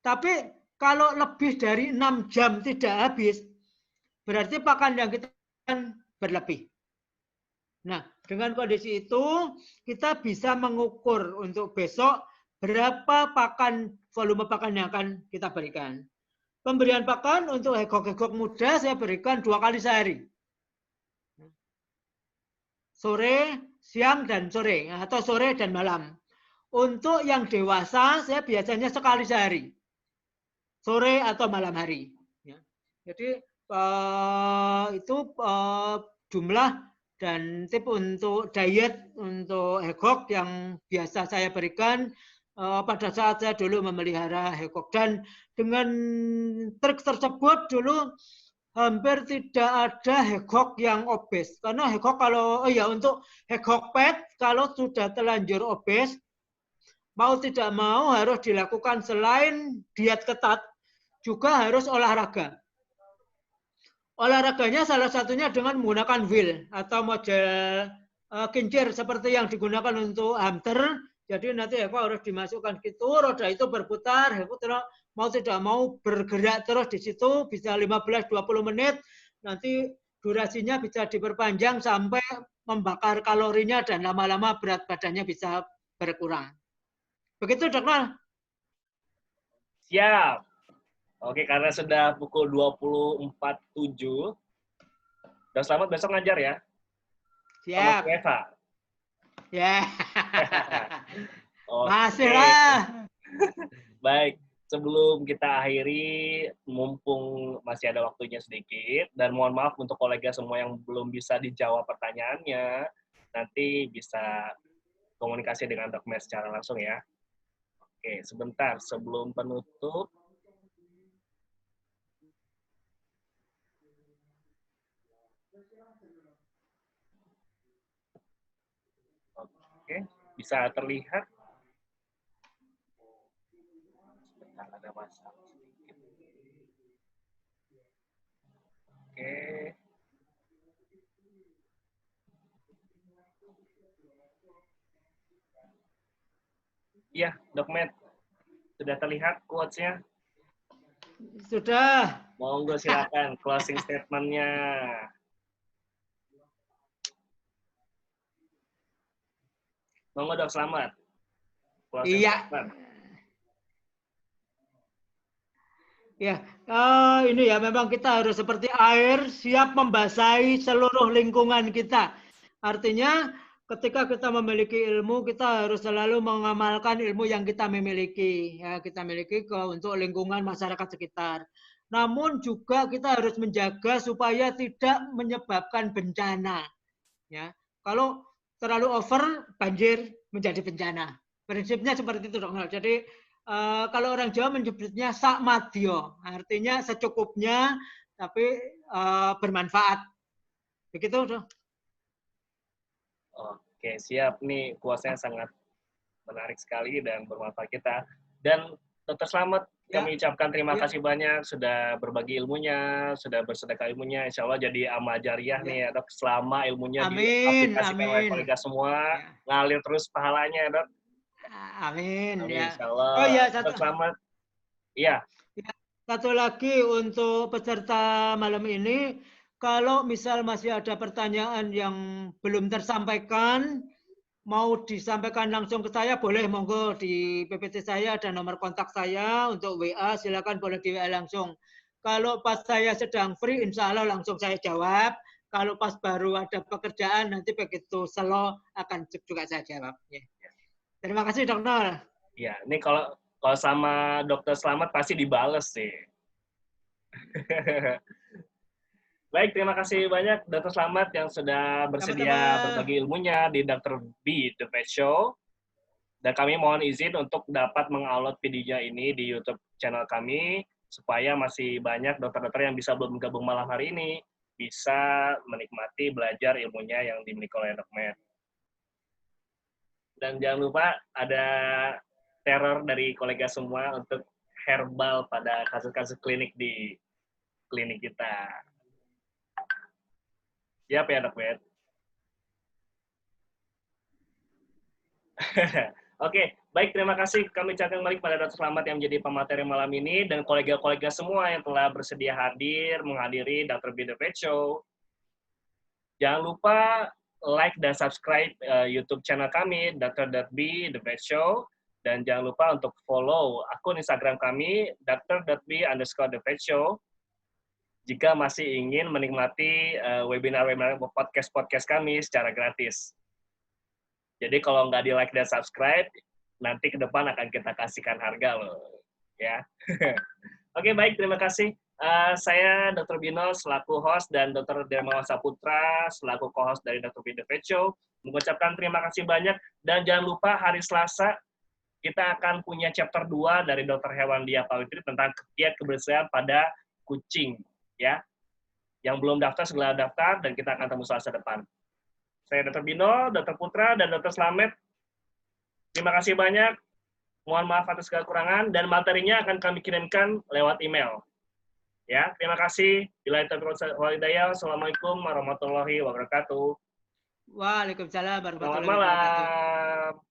Tapi kalau lebih dari 6 jam tidak habis, berarti pakan yang kita berlebih. Nah, dengan kondisi itu kita bisa mengukur untuk besok berapa volume pakan yang akan kita berikan. Pemberian pakan untuk hegok-hegok muda saya berikan 2 kali sehari. Sore, siang, dan sore, atau sore dan malam. Untuk yang dewasa saya biasanya sekali sehari. Sore atau malam hari. Jadi itu jumlah dan tip untuk diet untuk hegok yang biasa saya berikan pada saat saya dulu memelihara hegok. Dan dengan trik tersebut dulu hampir tidak ada hegok yang obes. Karena hegok untuk hegok pet kalau sudah terlanjur obes, mau tidak mau harus dilakukan selain diet ketat, juga harus olahraga. Olahraganya salah satunya dengan menggunakan wheel atau model kincir seperti yang digunakan untuk hamster. Jadi nanti hegok harus dimasukkan gitu, roda itu berputar, hegok mau tidak mau bergerak terus di situ, bisa 15-20 menit, nanti durasinya bisa diperpanjang sampai membakar kalorinya dan lama-lama berat badannya bisa berkurang. Begitu, Dokter. Siap. Oke, karena sudah pukul 20.47, dan selamat besok ngajar ya. Siap. Sama Eva. Ya. Oke. Masih lah. Baik, sebelum kita akhiri, mumpung masih ada waktunya sedikit, dan mohon maaf untuk kolega semua yang belum bisa dijawab pertanyaannya, nanti bisa komunikasi dengan Dok Mer secara langsung ya. Oke, sebentar sebelum penutup. Oke, bisa terlihat. Sebentar, ada masalah sedikit. Oke. Iya, Dok Med. Sudah terlihat quotes-nya? Sudah. Monggo silakan closing statement-nya. Monggo Dok, selamat. Closing statement. Ya, ini ya memang kita harus seperti air siap membasahi seluruh lingkungan kita. Artinya ketika kita memiliki ilmu, kita harus selalu mengamalkan ilmu yang kita miliki. Ya, kita miliki untuk lingkungan masyarakat sekitar. Namun juga kita harus menjaga supaya tidak menyebabkan bencana. Ya, kalau terlalu over, banjir menjadi bencana. Prinsipnya seperti itu, Dok. Jadi kalau orang Jawa menyebutnya sakmadyo, artinya secukupnya tapi bermanfaat. Begitu, Dok. Oke, siap. Nih kuasanya sangat menarik sekali dan bermanfaat kita. Dan Dokter Slamet, kami ucapkan terima kasih banyak sudah berbagi ilmunya, sudah bersedekah ilmunya. Insya Allah jadi amal jariah nih ya, Dok. Selama ilmunya diaplikasikan oleh kolega semua, ngalir terus pahalanya, Dok. Amin. Amin, Ya. insya Allah. Oh ya, Dokter Slamet. Iya. Satu lagi untuk peserta malam ini, kalau misal masih ada pertanyaan yang belum tersampaikan, mau disampaikan langsung ke saya, boleh, monggo di PPT saya ada nomor kontak saya untuk WA, silakan boleh di WA langsung. Kalau pas saya sedang free, insya Allah langsung saya jawab. Kalau pas baru ada pekerjaan, nanti begitu slow akan juga saya jawab. Ya. Terima kasih, Dokter. Ya, ini kalau sama Dokter Slamet pasti dibales sih. Baik, terima kasih banyak Dr. Slamet yang sudah bersedia berbagi ilmunya di Dr. B The Pet Show. Dan kami mohon izin untuk dapat mengupload videonya ini di YouTube channel kami supaya masih banyak dokter-dokter yang bisa belum gabung malam hari ini bisa menikmati belajar ilmunya yang dimiliki oleh Dok Med. Dan jangan lupa ada teror dari kolega semua untuk herbal pada kasus-kasus klinik di klinik kita. Siap ya, Dok Med? Oke, Baik, terima kasih. Kami ucapkan kembali kepada Dr. Slamet yang menjadi pemateri malam ini dan kolega-kolega semua yang telah bersedia hadir menghadiri Dr. B The Pet Show. Jangan lupa like dan subscribe YouTube channel kami Dr.B The Pet Show, dan jangan lupa untuk follow akun Instagram kami Dr.B_The Pet Show. Jika masih ingin menikmati webinar-webinar podcast kami secara gratis. Jadi kalau nggak di like dan subscribe, nanti ke depan akan kita kasihkan harga loh, ya. Oke, baik, terima kasih. Saya Dr. Bino selaku host dan Dr. Dermawan Saputra selaku co-host dari Dr. B The Pet Show mengucapkan terima kasih banyak, dan jangan lupa hari Selasa kita akan punya chapter 2 dari Dr. Hewandia Pawitri tentang kiat kebersihan pada kucing, ya. Yang belum daftar segera daftar, dan kita akan ketemu Selasa depan. Saya Dr. Bino, Dr. Putra, dan Dr. Slamet. Terima kasih banyak. Mohon maaf atas segala kekurangan, dan materinya akan kami kirimkan lewat email. Ya, terima kasih. Bila itu walhidayah. Assalamualaikum warahmatullahi wabarakatuh. Waalaikumsalam warahmatullahi Selamat wabarakatuh. malam.